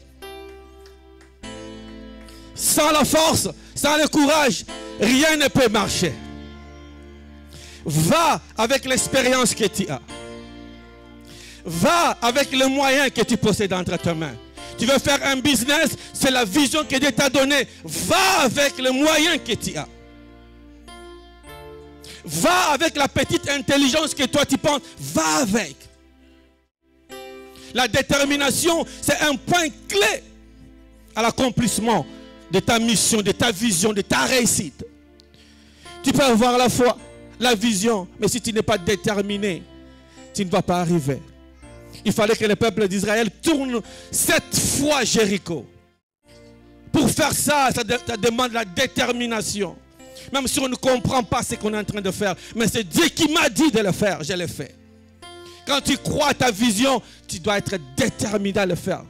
Sans la force, sans le courage, rien ne peut marcher. Va avec l'expérience que tu as. Va avec les moyens que tu possèdes entre tes mains. Tu veux faire un business, c'est la vision que Dieu t'a donnée. Va avec les moyens que tu as. Va avec la petite intelligence que toi tu penses. Va avec. La détermination, c'est un point clé à l'accomplissement de ta mission, de ta vision, de ta réussite. Tu peux avoir la foi, la vision, mais si tu n'es pas déterminé, tu ne vas pas arriver. Il fallait que le peuple d'Israël tourne 7 fois Jéricho. Pour faire ça, ça demande la détermination. Même si on ne comprend pas ce qu'on est en train de faire. Mais c'est Dieu qui m'a dit de le faire, je l'ai fait. Quand tu crois à ta vision, tu dois être déterminé à le faire.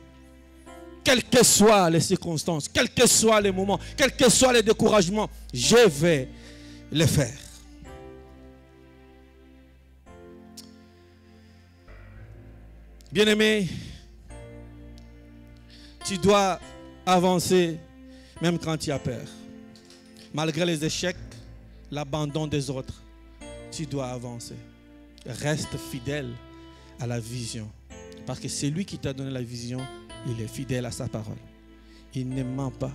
Quelles que soient les circonstances, quels que soient les moments, quels que soient les découragements, je vais le faire. Bien-aimé, tu dois avancer même quand tu as peur. Malgré les échecs, l'abandon des autres, tu dois avancer. Reste fidèle à la vision. Parce que c'est lui qui t'a donné la vision, il est fidèle à sa parole. Il ne ment pas.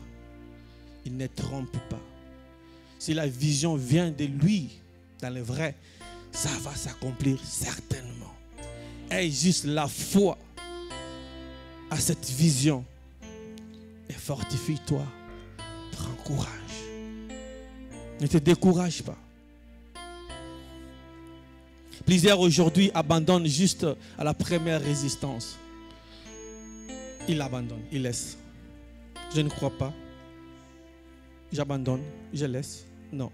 Il ne trompe pas. Si la vision vient de lui, dans le vrai, ça va s'accomplir certainement. Aie juste la foi à cette vision. Et fortifie-toi. Prends courage. Ne te décourage pas. Plusieurs aujourd'hui abandonnent juste à la première résistance. Ils abandonnent, ils laissent. Je ne crois pas. J'abandonne, je laisse. Non.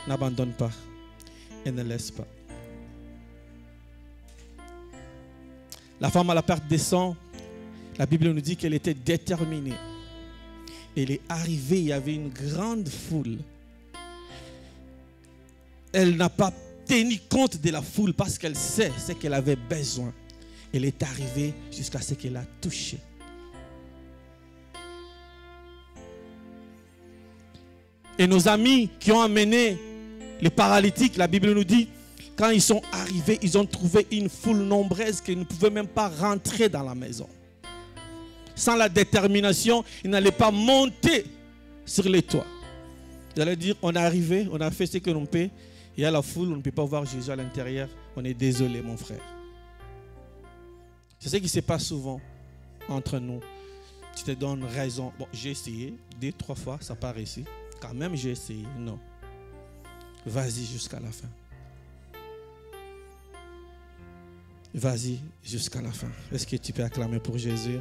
N'abandonne pas et ne laisse pas. La femme à la perte des sangs, la Bible nous dit qu'elle était déterminée. Elle est arrivée, il y avait une grande foule. Elle n'a pas tenu compte de la foule parce qu'elle sait ce qu'elle avait besoin. Elle est arrivée jusqu'à ce qu'elle a touché. Et nos amis qui ont amené les paralytiques, la Bible nous dit, quand ils sont arrivés, ils ont trouvé une foule nombreuse qu'ils ne pouvaient même pas rentrer dans la maison. Sans la détermination, ils n'allaient pas monter sur les toits. Ils allaient dire, on est arrivé, on a fait ce que l'on peut. Il y a la foule, on ne peut pas voir Jésus à l'intérieur. On est désolé, mon frère. C'est ce qui se passe souvent entre nous. Tu te donnes raison. Bon, j'ai essayé 2-3 fois, ça n'a pas réussi. Quand même, j'ai essayé. Non. Vas-y jusqu'à la fin. Vas-y jusqu'à la fin. Est-ce que tu peux acclamer pour Jésus?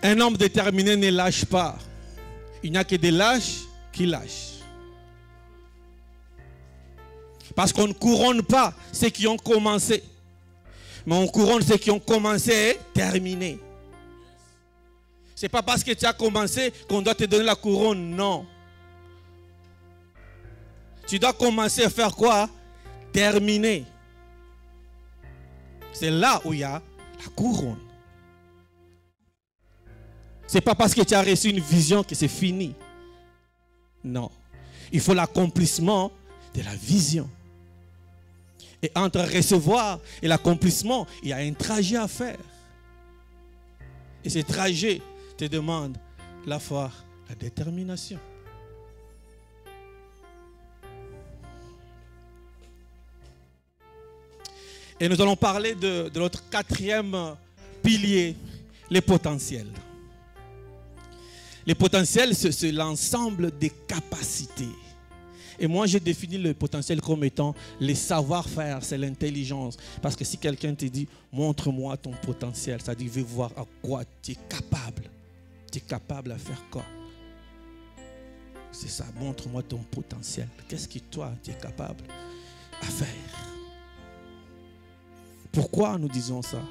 Un homme déterminé ne lâche pas. Il n'y a que des lâches qui lâchent. Parce qu'on ne couronne pas ceux qui ont commencé. Mais on couronne ceux qui ont commencé et terminé. Ce n'est pas parce que tu as commencé qu'on doit te donner la couronne. Non. Tu dois commencer à faire quoi? Terminer. C'est là où il y a la couronne. Ce n'est pas parce que tu as reçu une vision que c'est fini. Non. Il faut l'accomplissement de la vision. Et entre recevoir et l'accomplissement, il y a un trajet à faire. Et ce trajet te demande la foi, la détermination. Et nous allons parler de notre 4e pilier, les potentiels. Les potentiels, c'est l'ensemble des capacités. Et moi, j'ai défini le potentiel comme étant les savoir-faire, c'est l'intelligence. Parce que si quelqu'un te dit, montre-moi ton potentiel, ça dit, je veux voir à quoi tu es capable. Tu es capable à faire quoi? C'est ça, montre-moi ton potentiel. Qu'est-ce que toi, tu es capable à faire? Pourquoi nous disons ça?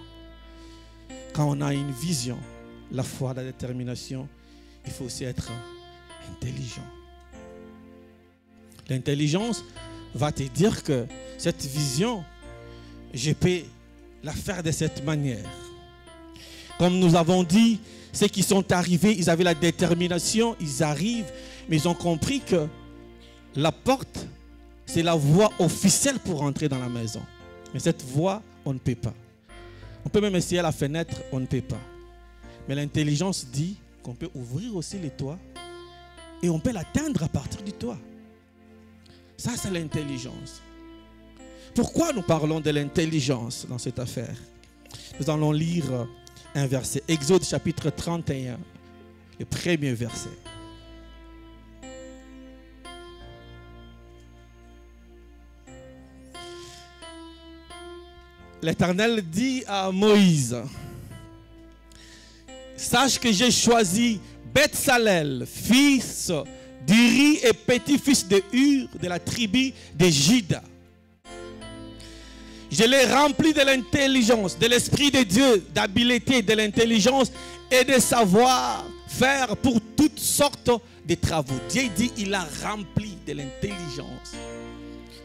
Quand on a une vision, la foi, la détermination, il faut aussi être intelligent. L'intelligence va te dire que cette vision, je peux la faire de cette manière. Comme nous avons dit, ceux qui sont arrivés, ils avaient la détermination, ils arrivent, mais ils ont compris que la porte, c'est la voie officielle pour entrer dans la maison. Mais cette voie, on ne peut pas. On peut même essayer à la fenêtre, on ne peut pas. Mais l'intelligence dit qu'on peut ouvrir aussi les toits et on peut l'atteindre à partir du toit. Ça, c'est l'intelligence. Pourquoi nous parlons de l'intelligence dans cette affaire? Nous allons lire un verset. Exode chapitre 31, le premier verset. L'Éternel dit à Moïse, sache que j'ai choisi Betsalel, fils d'Uri et petit-fils de Hur de la tribu de Juda. Je l'ai rempli de l'intelligence, de l'Esprit de Dieu, d'habileté, de l'intelligence et de savoir-faire pour toutes sortes de travaux. Dieu dit, il a rempli de l'intelligence,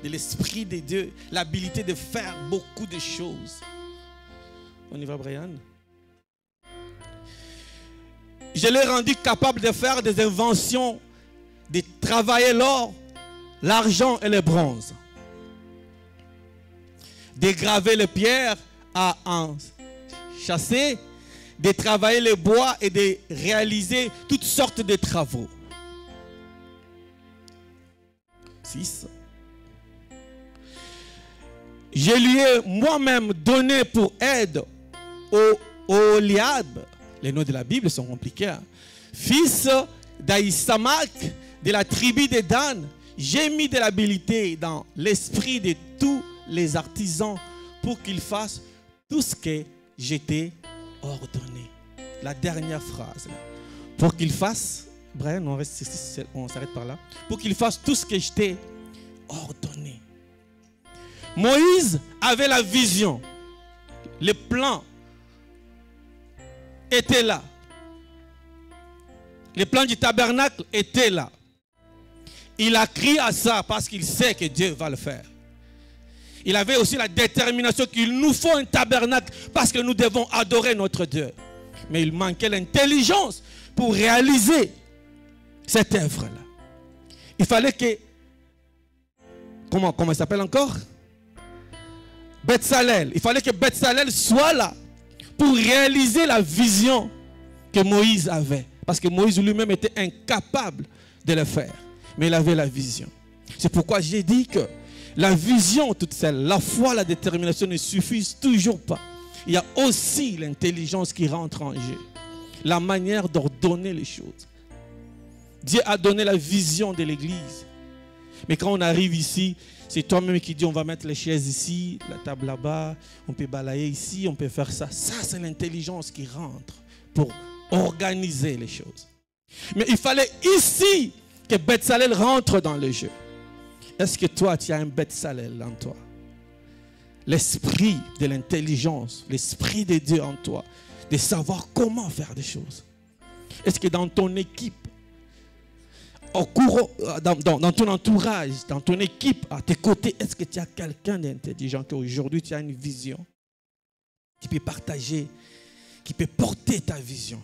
de l'Esprit de Dieu, l'habilité de faire beaucoup de choses. On y va, Brian? Je l'ai rendu capable de faire des inventions, de travailler l'or, l'argent et le bronze, de graver les pierres à en chasser, de travailler le bois et de réaliser toutes sortes de travaux. 6. Je lui ai moi-même donné pour aide au Oholiab, les noms de la Bible sont compliqués, hein? Fils d'Aïsamak de la tribu de Dan. J'ai mis de l'habilité dans l'esprit de tous les artisans pour qu'ils fassent tout ce que j'étais ordonné. La dernière phrase là. Pour qu'ils fassent, Brian, on s'arrête par là. Pour qu'ils fassent tout ce que j'étais ordonné. Moïse avait la vision. Le plan était là. Le plan du tabernacle était là. Il a crié à ça parce qu'il sait que Dieu va le faire. Il avait aussi la détermination qu'il nous faut un tabernacle parce que nous devons adorer notre Dieu. Mais il manquait l'intelligence pour réaliser cette œuvre-là. Il fallait que... Comment il s'appelle encore? Betsalel. Il fallait que Betsalel soit là pour réaliser la vision que Moïse avait. Parce que Moïse lui-même était incapable de le faire. Mais il avait la vision. C'est pourquoi j'ai dit que la vision toute seule, la foi, la détermination ne suffisent toujours pas. Il y a aussi l'intelligence qui rentre en jeu. La manière d'ordonner les choses. Dieu a donné la vision de l'église. Mais quand on arrive ici, c'est toi-même qui dis on va mettre les chaises ici, la table là-bas, on peut balayer ici, on peut faire ça. Ça, c'est l'intelligence qui rentre pour organiser les choses. Mais il fallait ici que Betsalel rentre dans le jeu. Est-ce que toi, tu as un Betsalel en toi? L'esprit de l'intelligence, l'esprit de Dieu en toi, de savoir comment faire des choses. Est-ce que dans ton équipe, au cours, dans ton entourage, dans ton équipe, à tes côtés, est-ce que tu as quelqu'un d'intelligent, qu'aujourd'hui tu as une vision, qui peut partager, qui peut porter ta vision?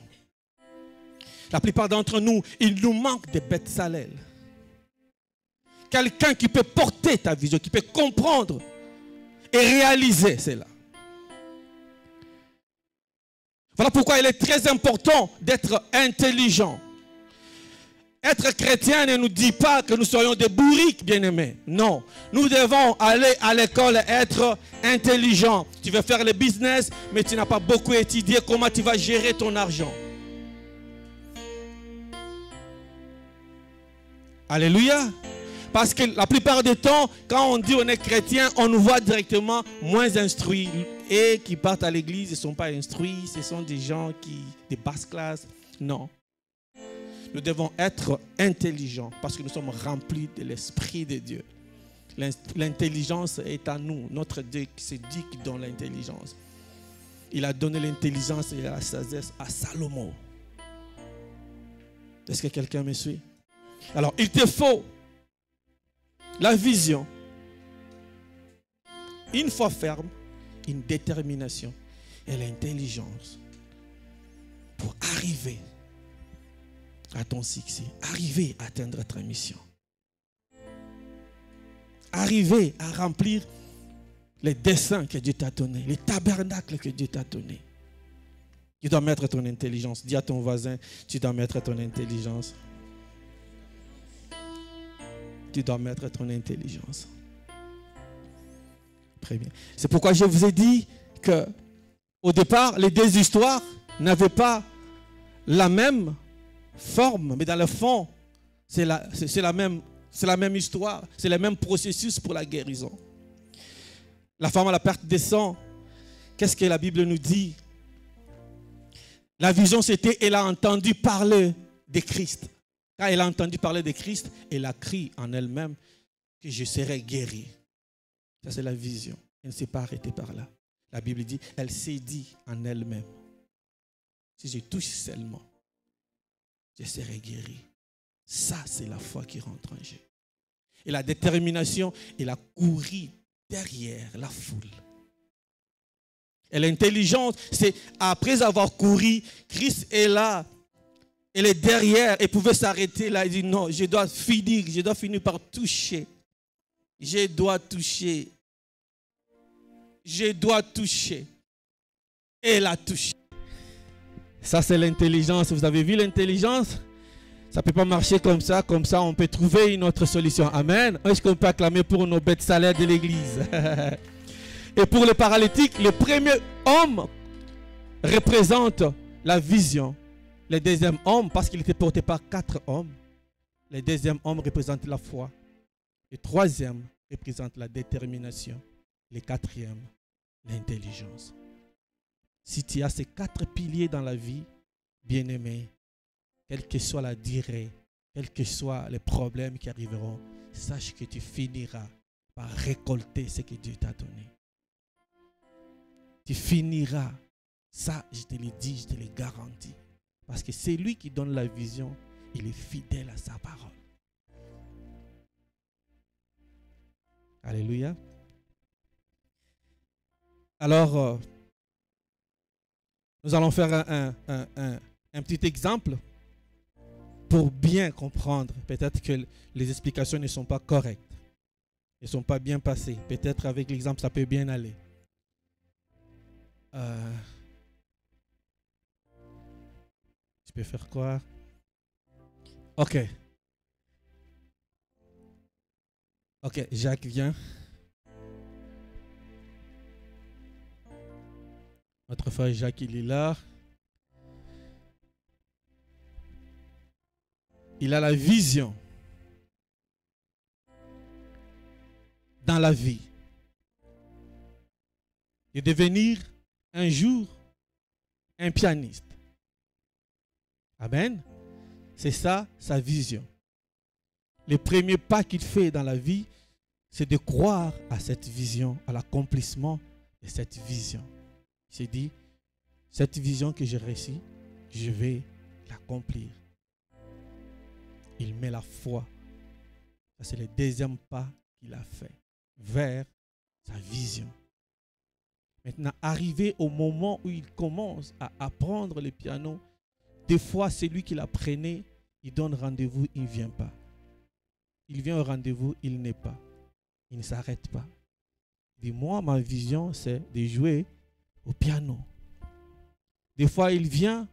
La plupart d'entre nous, il nous manque de Betsalel. Quelqu'un qui peut porter ta vision, qui peut comprendre et réaliser cela. Voilà pourquoi il est très important d'être intelligent. Être chrétien ne nous dit pas que nous serions des bourriques, bien-aimés. Non. Nous devons aller à l'école et être intelligents. Tu veux faire le business, mais tu n'as pas beaucoup étudié comment tu vas gérer ton argent. Alléluia. Parce que la plupart du temps, quand on dit on est chrétien, on nous voit directement moins instruits. Et qui partent à l'église, ils ne sont pas instruits. Ce sont des gens des basses classes. Non. Nous devons être intelligents parce que nous sommes remplis de l'Esprit de Dieu. L'intelligence est à nous. Notre Dieu, c'est Dieu qui donne l'intelligence. Il a donné l'intelligence et la sagesse à Salomon. Est-ce que quelqu'un me suit? Alors, il te faut la vision, une foi ferme, une détermination et l'intelligence pour arriver à ton succès, arriver à atteindre ta mission, arriver à remplir les desseins que Dieu t'a donnés, les tabernacles que Dieu t'a donnés. Tu dois mettre ton intelligence. Dis à ton voisin, tu dois mettre ton intelligence. tu dois mettre ton intelligence. Très bien. C'est pourquoi je vous ai dit que au départ, les deux histoires n'avaient pas la même forme, mais dans le fond, c'est la même histoire, c'est le même processus pour la guérison. La femme à la perte des sangs, qu'est-ce que la Bible nous dit? La vision, c'était, elle a entendu parler de Christ. Quand elle a entendu parler de Christ, elle a crié en elle-même que je serai guérie. Ça, c'est la vision. Elle ne s'est pas arrêtée par là. La Bible dit, elle s'est dit en elle-même, si je touche seulement, je serai guérie. Ça, c'est la foi qui rentre en jeu. Et la détermination, elle a couru derrière la foule. Et l'intelligence, c'est après avoir couru, Christ est là. Elle est derrière. Elle pouvait s'arrêter là. Elle dit non, je dois finir par toucher. Je dois toucher. Je dois toucher. Elle a touché. Ça, c'est l'intelligence. Vous avez vu l'intelligence? Ça ne peut pas marcher comme ça. Comme ça, on peut trouver une autre solution. Amen. Est-ce qu'on peut acclamer pour nos bêtes salaires de l'église? Et pour les paralytiques, le premier homme représente la vision. Le deuxième homme, parce qu'il était porté par 4 hommes, le deuxième homme représente la foi. Le troisième représente la détermination. Le quatrième, l'intelligence. Si tu as ces 4 piliers dans la vie, bien-aimé, quelle que soit la durée, quels que soient les problèmes qui arriveront, sache que tu finiras par récolter ce que Dieu t'a donné. Tu finiras. Ça, je te le dis, je te le garantis. Parce que c'est lui qui donne la vision. Il est fidèle à sa parole. Alléluia. Alors, nous allons faire un petit exemple pour bien comprendre. Peut-être que les explications ne sont pas correctes. Ne sont pas bien passées. Peut-être avec l'exemple, ça peut bien aller. Je peux faire quoi? Ok. Ok, Jacques, viens. Notre frère Jacques, il est là. Il a la vision dans la vie de devenir un jour un pianiste. Amen. C'est ça, sa vision. Le premier pas qu'il fait dans la vie, c'est de croire à cette vision, à l'accomplissement de cette vision. Il s'est dit, cette vision que j'ai réussi, je vais l'accomplir. Il met la foi. Ça, c'est le deuxième pas qu'il a fait vers sa vision. Maintenant, arrivé au moment où il commence à apprendre le piano, des fois, c'est lui qui l'apprenait, il donne rendez-vous, il ne vient pas. Il vient au rendez-vous, il n'est pas. Il ne s'arrête pas. Il dit, moi, ma vision, c'est de jouer au piano. Des fois, il vient,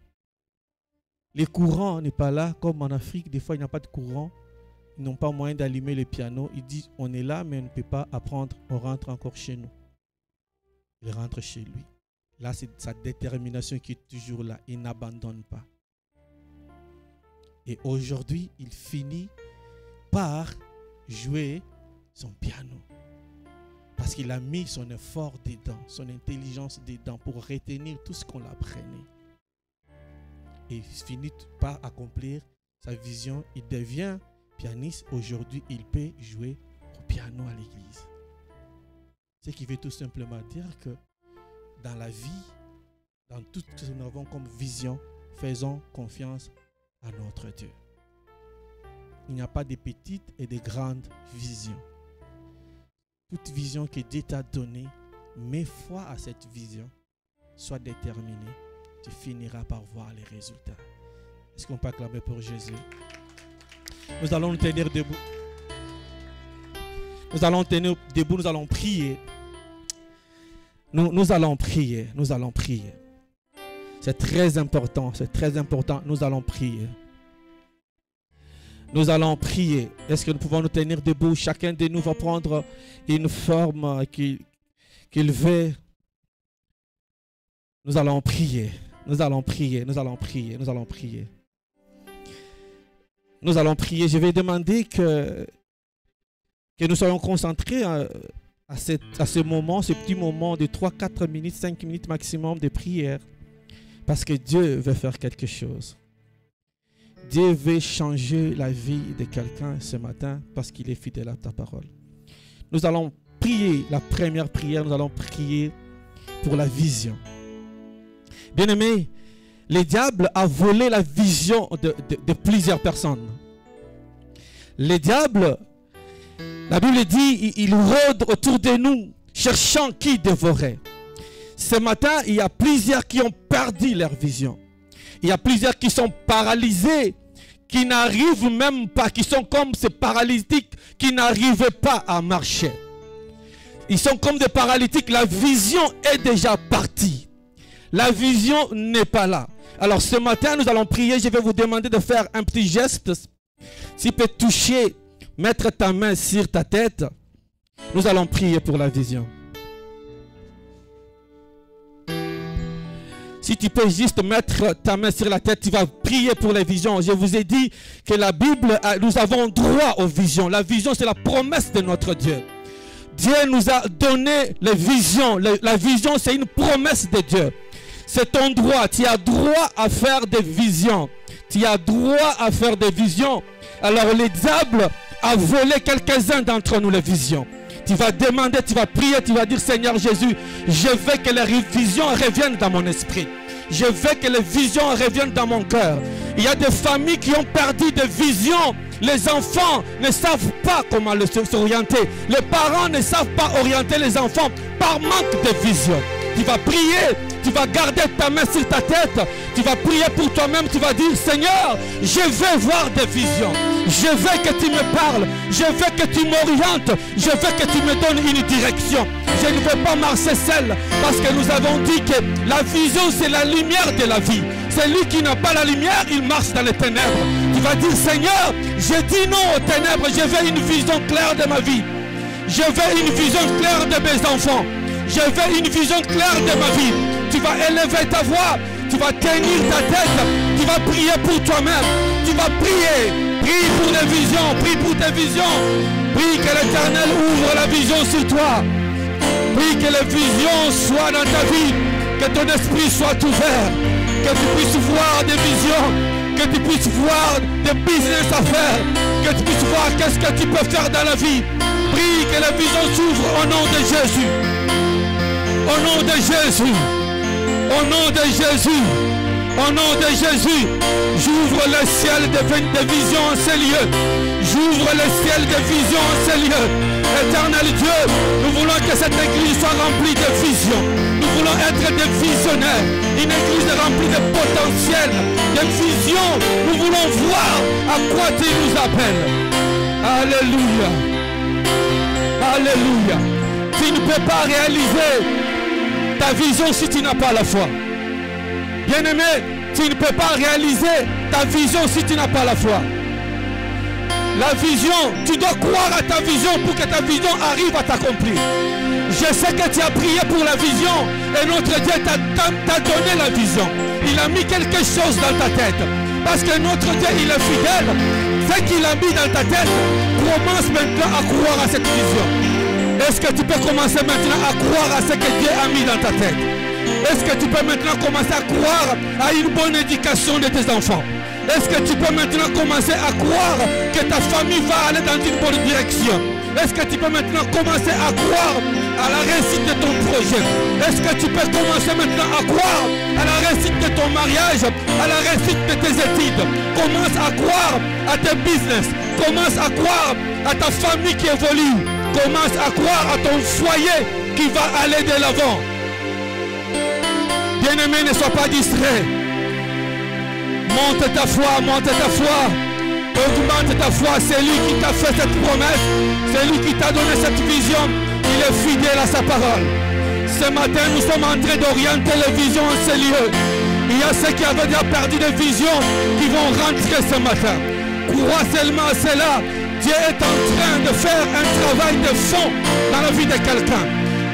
le courant n'est pas là, comme en Afrique, des fois, il n'y a pas de courant. Ils n'ont pas moyen d'allumer le piano. Ils disent, on est là, mais on ne peut pas apprendre, on rentre encore chez nous. Il rentre chez lui. Là, c'est sa détermination qui est toujours là. Il n'abandonne pas. Et aujourd'hui, il finit par jouer son piano. Parce qu'il a mis son effort dedans, son intelligence dedans pour retenir tout ce qu'on l'apprenait. Et il finit par accomplir sa vision. Il devient pianiste. Aujourd'hui, il peut jouer au piano à l'église. Ce qui veut tout simplement dire que dans la vie, dans tout ce que nous avons comme vision, faisons confiance à notre Dieu. Il n'y a pas de petites et de grandes visions. Toute vision que Dieu t'a donnée, mets foi à cette vision, sois déterminé, tu finiras par voir les résultats. Est-ce qu'on peut acclamer pour Jésus? Nous allons nous tenir debout. Nous allons tenir debout, nous allons prier. Nous allons prier, nous allons prier. C'est très important, nous allons prier. Nous allons prier. Est-ce que nous pouvons nous tenir debout? Chacun de nous va prendre une forme qu'il veut. Nous allons prier. Nous allons prier. Nous allons prier. Nous allons prier. Nous allons prier. Je vais demander que nous soyons concentrés à ce moment, ce petit moment de 3-4 minutes, 5 minutes maximum de prière. Parce que Dieu veut faire quelque chose. Dieu veut changer la vie de quelqu'un ce matin parce qu'il est fidèle à ta parole. Nous allons prier la première prière. Nous allons prier pour la vision. Bien-aimé, le diable a volé la vision de plusieurs personnes. Le diable, la Bible dit, il rôde autour de nous, cherchant qui dévorer. Ce matin, il y a plusieurs qui ont perdu leur vision. Il y a plusieurs qui sont paralysés, qui n'arrivent même pas, qui sont comme ces paralytiques qui n'arrivent pas à marcher. Ils sont comme des paralytiques, la vision est déjà partie. La vision n'est pas là. Alors ce matin, nous allons prier. Je vais vous demander de faire un petit geste. Si tu peux toucher, mettre ta main sur ta tête. Nous allons prier pour la vision. Si tu peux juste mettre ta main sur la tête, tu vas prier pour les visions. Je vous ai dit que la Bible, nous avons droit aux visions. La vision, c'est la promesse de notre Dieu. Dieu nous a donné les visions. La vision, c'est une promesse de Dieu. C'est ton droit. Tu as droit à faire des visions. Tu as droit à faire des visions. Alors le diable a volé quelques-uns d'entre nous les visions. Tu vas demander, tu vas prier, tu vas dire Seigneur Jésus, je veux que les visions reviennent dans mon esprit. Je veux que les visions reviennent dans mon cœur. Il y a des familles qui ont perdu des visions. Les enfants ne savent pas comment s'orienter. Les parents ne savent pas orienter les enfants par manque de vision. Tu vas prier, tu vas garder ta main sur ta tête, tu vas prier pour toi-même, tu vas dire Seigneur, je veux voir des visions, je veux que tu me parles, je veux que tu m'orientes, je veux que tu me donnes une direction. Je ne veux pas marcher seul parce que nous avons dit que la vision c'est la lumière de la vie. Celui qui n'a pas la lumière, il marche dans les ténèbres. Tu vas dire Seigneur, je dis non aux ténèbres, je veux une vision claire de ma vie. Je veux une vision claire de mes enfants. Je veux une vision claire de ma vie. Tu vas élever ta voix. Tu vas tenir ta tête. Tu vas prier pour toi-même. Tu vas prier. Prie pour les visions. Prie pour tes visions. Prie que l'Éternel ouvre la vision sur toi. Prie que les visions soient dans ta vie. Que ton esprit soit ouvert. Que tu puisses voir des visions. Que tu puisses voir des business à faire. Que tu puisses voir qu'est-ce que tu peux faire dans la vie. Prie que les visions s'ouvrent au nom de Jésus. Au nom de Jésus, au nom de Jésus, au nom de Jésus, j'ouvre le ciel de visions en ces lieux. J'ouvre le ciel de visions en ces lieux. Éternel Dieu, nous voulons que cette église soit remplie de visions. Nous voulons être des visionnaires. Une église remplie de potentiel, de visions. Nous voulons voir à quoi tu nous appelles. Alléluia. Alléluia. Tu ne peux pas réaliser ta vision si tu n'as pas la foi. Bien-aimé, tu ne peux pas réaliser ta vision si tu n'as pas la foi. La vision, tu dois croire à ta vision pour que ta vision arrive à t'accomplir. Je sais que tu as prié pour la vision et notre Dieu t'a donné la vision. Il a mis quelque chose dans ta tête. Parce que notre Dieu, il est fidèle. Ce qu'il a mis dans ta tête, commence maintenant à croire à cette vision. Est-ce que tu peux commencer maintenant à croire à ce que Dieu a mis dans ta tête? Est-ce que tu peux maintenant commencer à croire à une bonne éducation de tes enfants? Est-ce que tu peux maintenant commencer à croire que ta famille va aller dans une bonne direction? Est-ce que tu peux maintenant commencer à croire à la réussite de ton projet? Est-ce que tu peux commencer maintenant à croire à la réussite de ton mariage, à la réussite de tes études? Commence à croire à tes business. Commence à croire à ta famille qui évolue. Commence à croire à ton foyer qui va aller de l'avant. Bien-aimé, ne sois pas distrait. Monte ta foi, monte ta foi. Augmente ta foi. C'est lui qui t'a fait cette promesse. C'est lui qui t'a donné cette vision. Il est fidèle à sa parole. Ce matin, nous sommes en train d'orienter les visions en ces lieux. Il y a ceux qui avaient déjà perdu des visions qui vont rentrer ce matin. Crois seulement à cela. Dieu est en train de faire un travail de fond dans la vie de quelqu'un.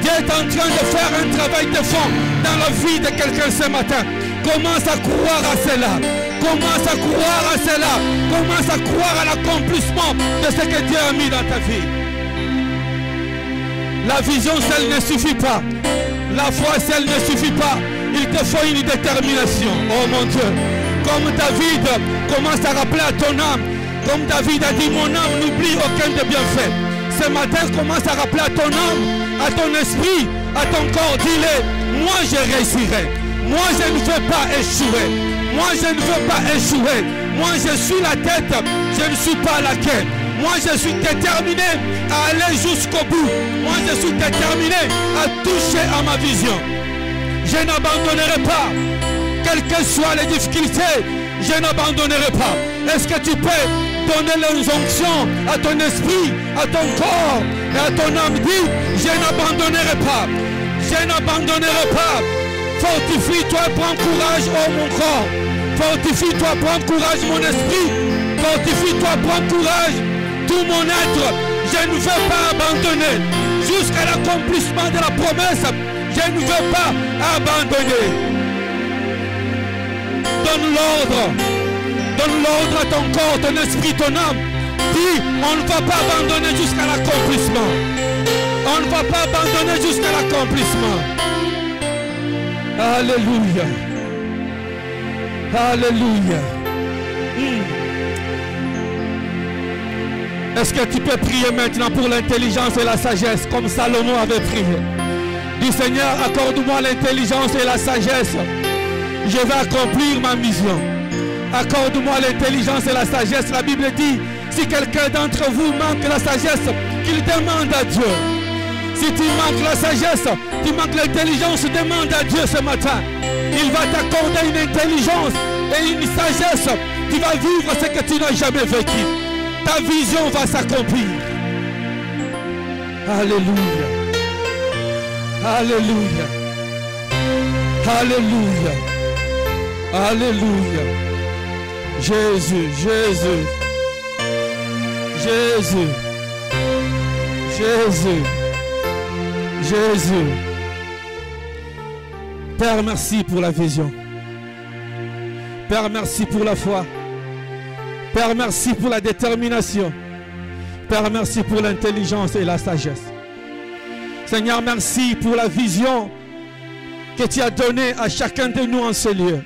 Dieu est en train de faire un travail de fond dans la vie de quelqu'un ce matin. Commence à croire à cela. Commence à croire à cela. Commence à croire à l'accomplissement de ce que Dieu a mis dans ta vie. La vision seule ne suffit pas. La foi seule ne suffit pas. Il te faut une détermination. Oh mon Dieu. Comme David commence à rappeler à ton âme. Comme David a dit, mon âme n'oublie aucun des bienfaits. Ce matin, commence à rappeler à ton âme, à ton esprit, à ton corps. Dis-le, moi je réussirai. Moi je ne veux pas échouer. Moi je ne veux pas échouer. Moi je suis la tête, je ne suis pas la queue. Moi je suis déterminé à aller jusqu'au bout. Moi je suis déterminé à toucher à ma vision. Je n'abandonnerai pas. Quelles que soient les difficultés, je n'abandonnerai pas. Est-ce que tu peux donner l'injonction à ton esprit, à ton corps et à ton âme? Dis, je n'abandonnerai pas. Je n'abandonnerai pas. Fortifie-toi, prends courage, oh mon corps. Fortifie-toi, prends courage, mon esprit. Fortifie-toi, prends courage, tout mon être. Je ne veux pas abandonner. Jusqu'à l'accomplissement de la promesse, je ne veux pas abandonner. Donne l'ordre. Donne l'ordre à ton corps, ton esprit, ton âme. Dis, on ne va pas abandonner jusqu'à l'accomplissement. On ne va pas abandonner jusqu'à l'accomplissement. Alléluia. Alléluia. Est-ce que tu peux prier maintenant pour l'intelligence et la sagesse comme Salomon avait prié? Dis, Seigneur, accorde-moi l'intelligence et la sagesse. Je vais accomplir ma mission. Accorde-moi l'intelligence et la sagesse. La Bible dit, si quelqu'un d'entre vous manque la sagesse, qu'il demande à Dieu. Si tu manques la sagesse, tu manques l'intelligence, demande à Dieu ce matin. Il va t'accorder une intelligence et une sagesse. Tu vas vivre ce que tu n'as jamais vécu. Ta vision va s'accomplir. Alléluia. Alléluia. Alléluia. Alléluia. Jésus, Jésus. Jésus. Jésus. Jésus. Père, merci pour la vision. Père, merci pour la foi. Père, merci pour la détermination. Père, merci pour l'intelligence et la sagesse. Seigneur, merci pour la vision que tu as donnée à chacun de nous en ce lieu.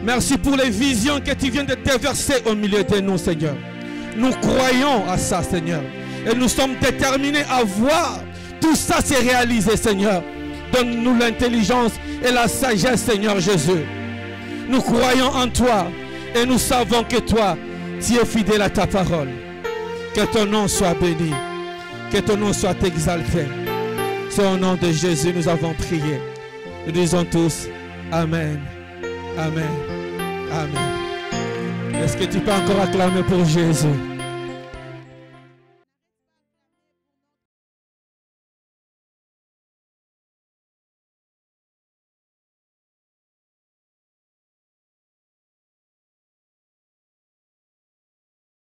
Merci pour les visions que tu viens de déverser au milieu de nous, Seigneur. Nous croyons à ça, Seigneur. Et nous sommes déterminés à voir tout ça se réaliser, Seigneur. Donne-nous l'intelligence et la sagesse, Seigneur Jésus. Nous croyons en toi et nous savons que toi, tu es fidèle à ta parole. Que ton nom soit béni. Que ton nom soit exalté. C'est au nom de Jésus nous avons prié. Nous disons tous Amen. Amen. Amen. Est-ce que tu peux encore acclamer pour Jésus?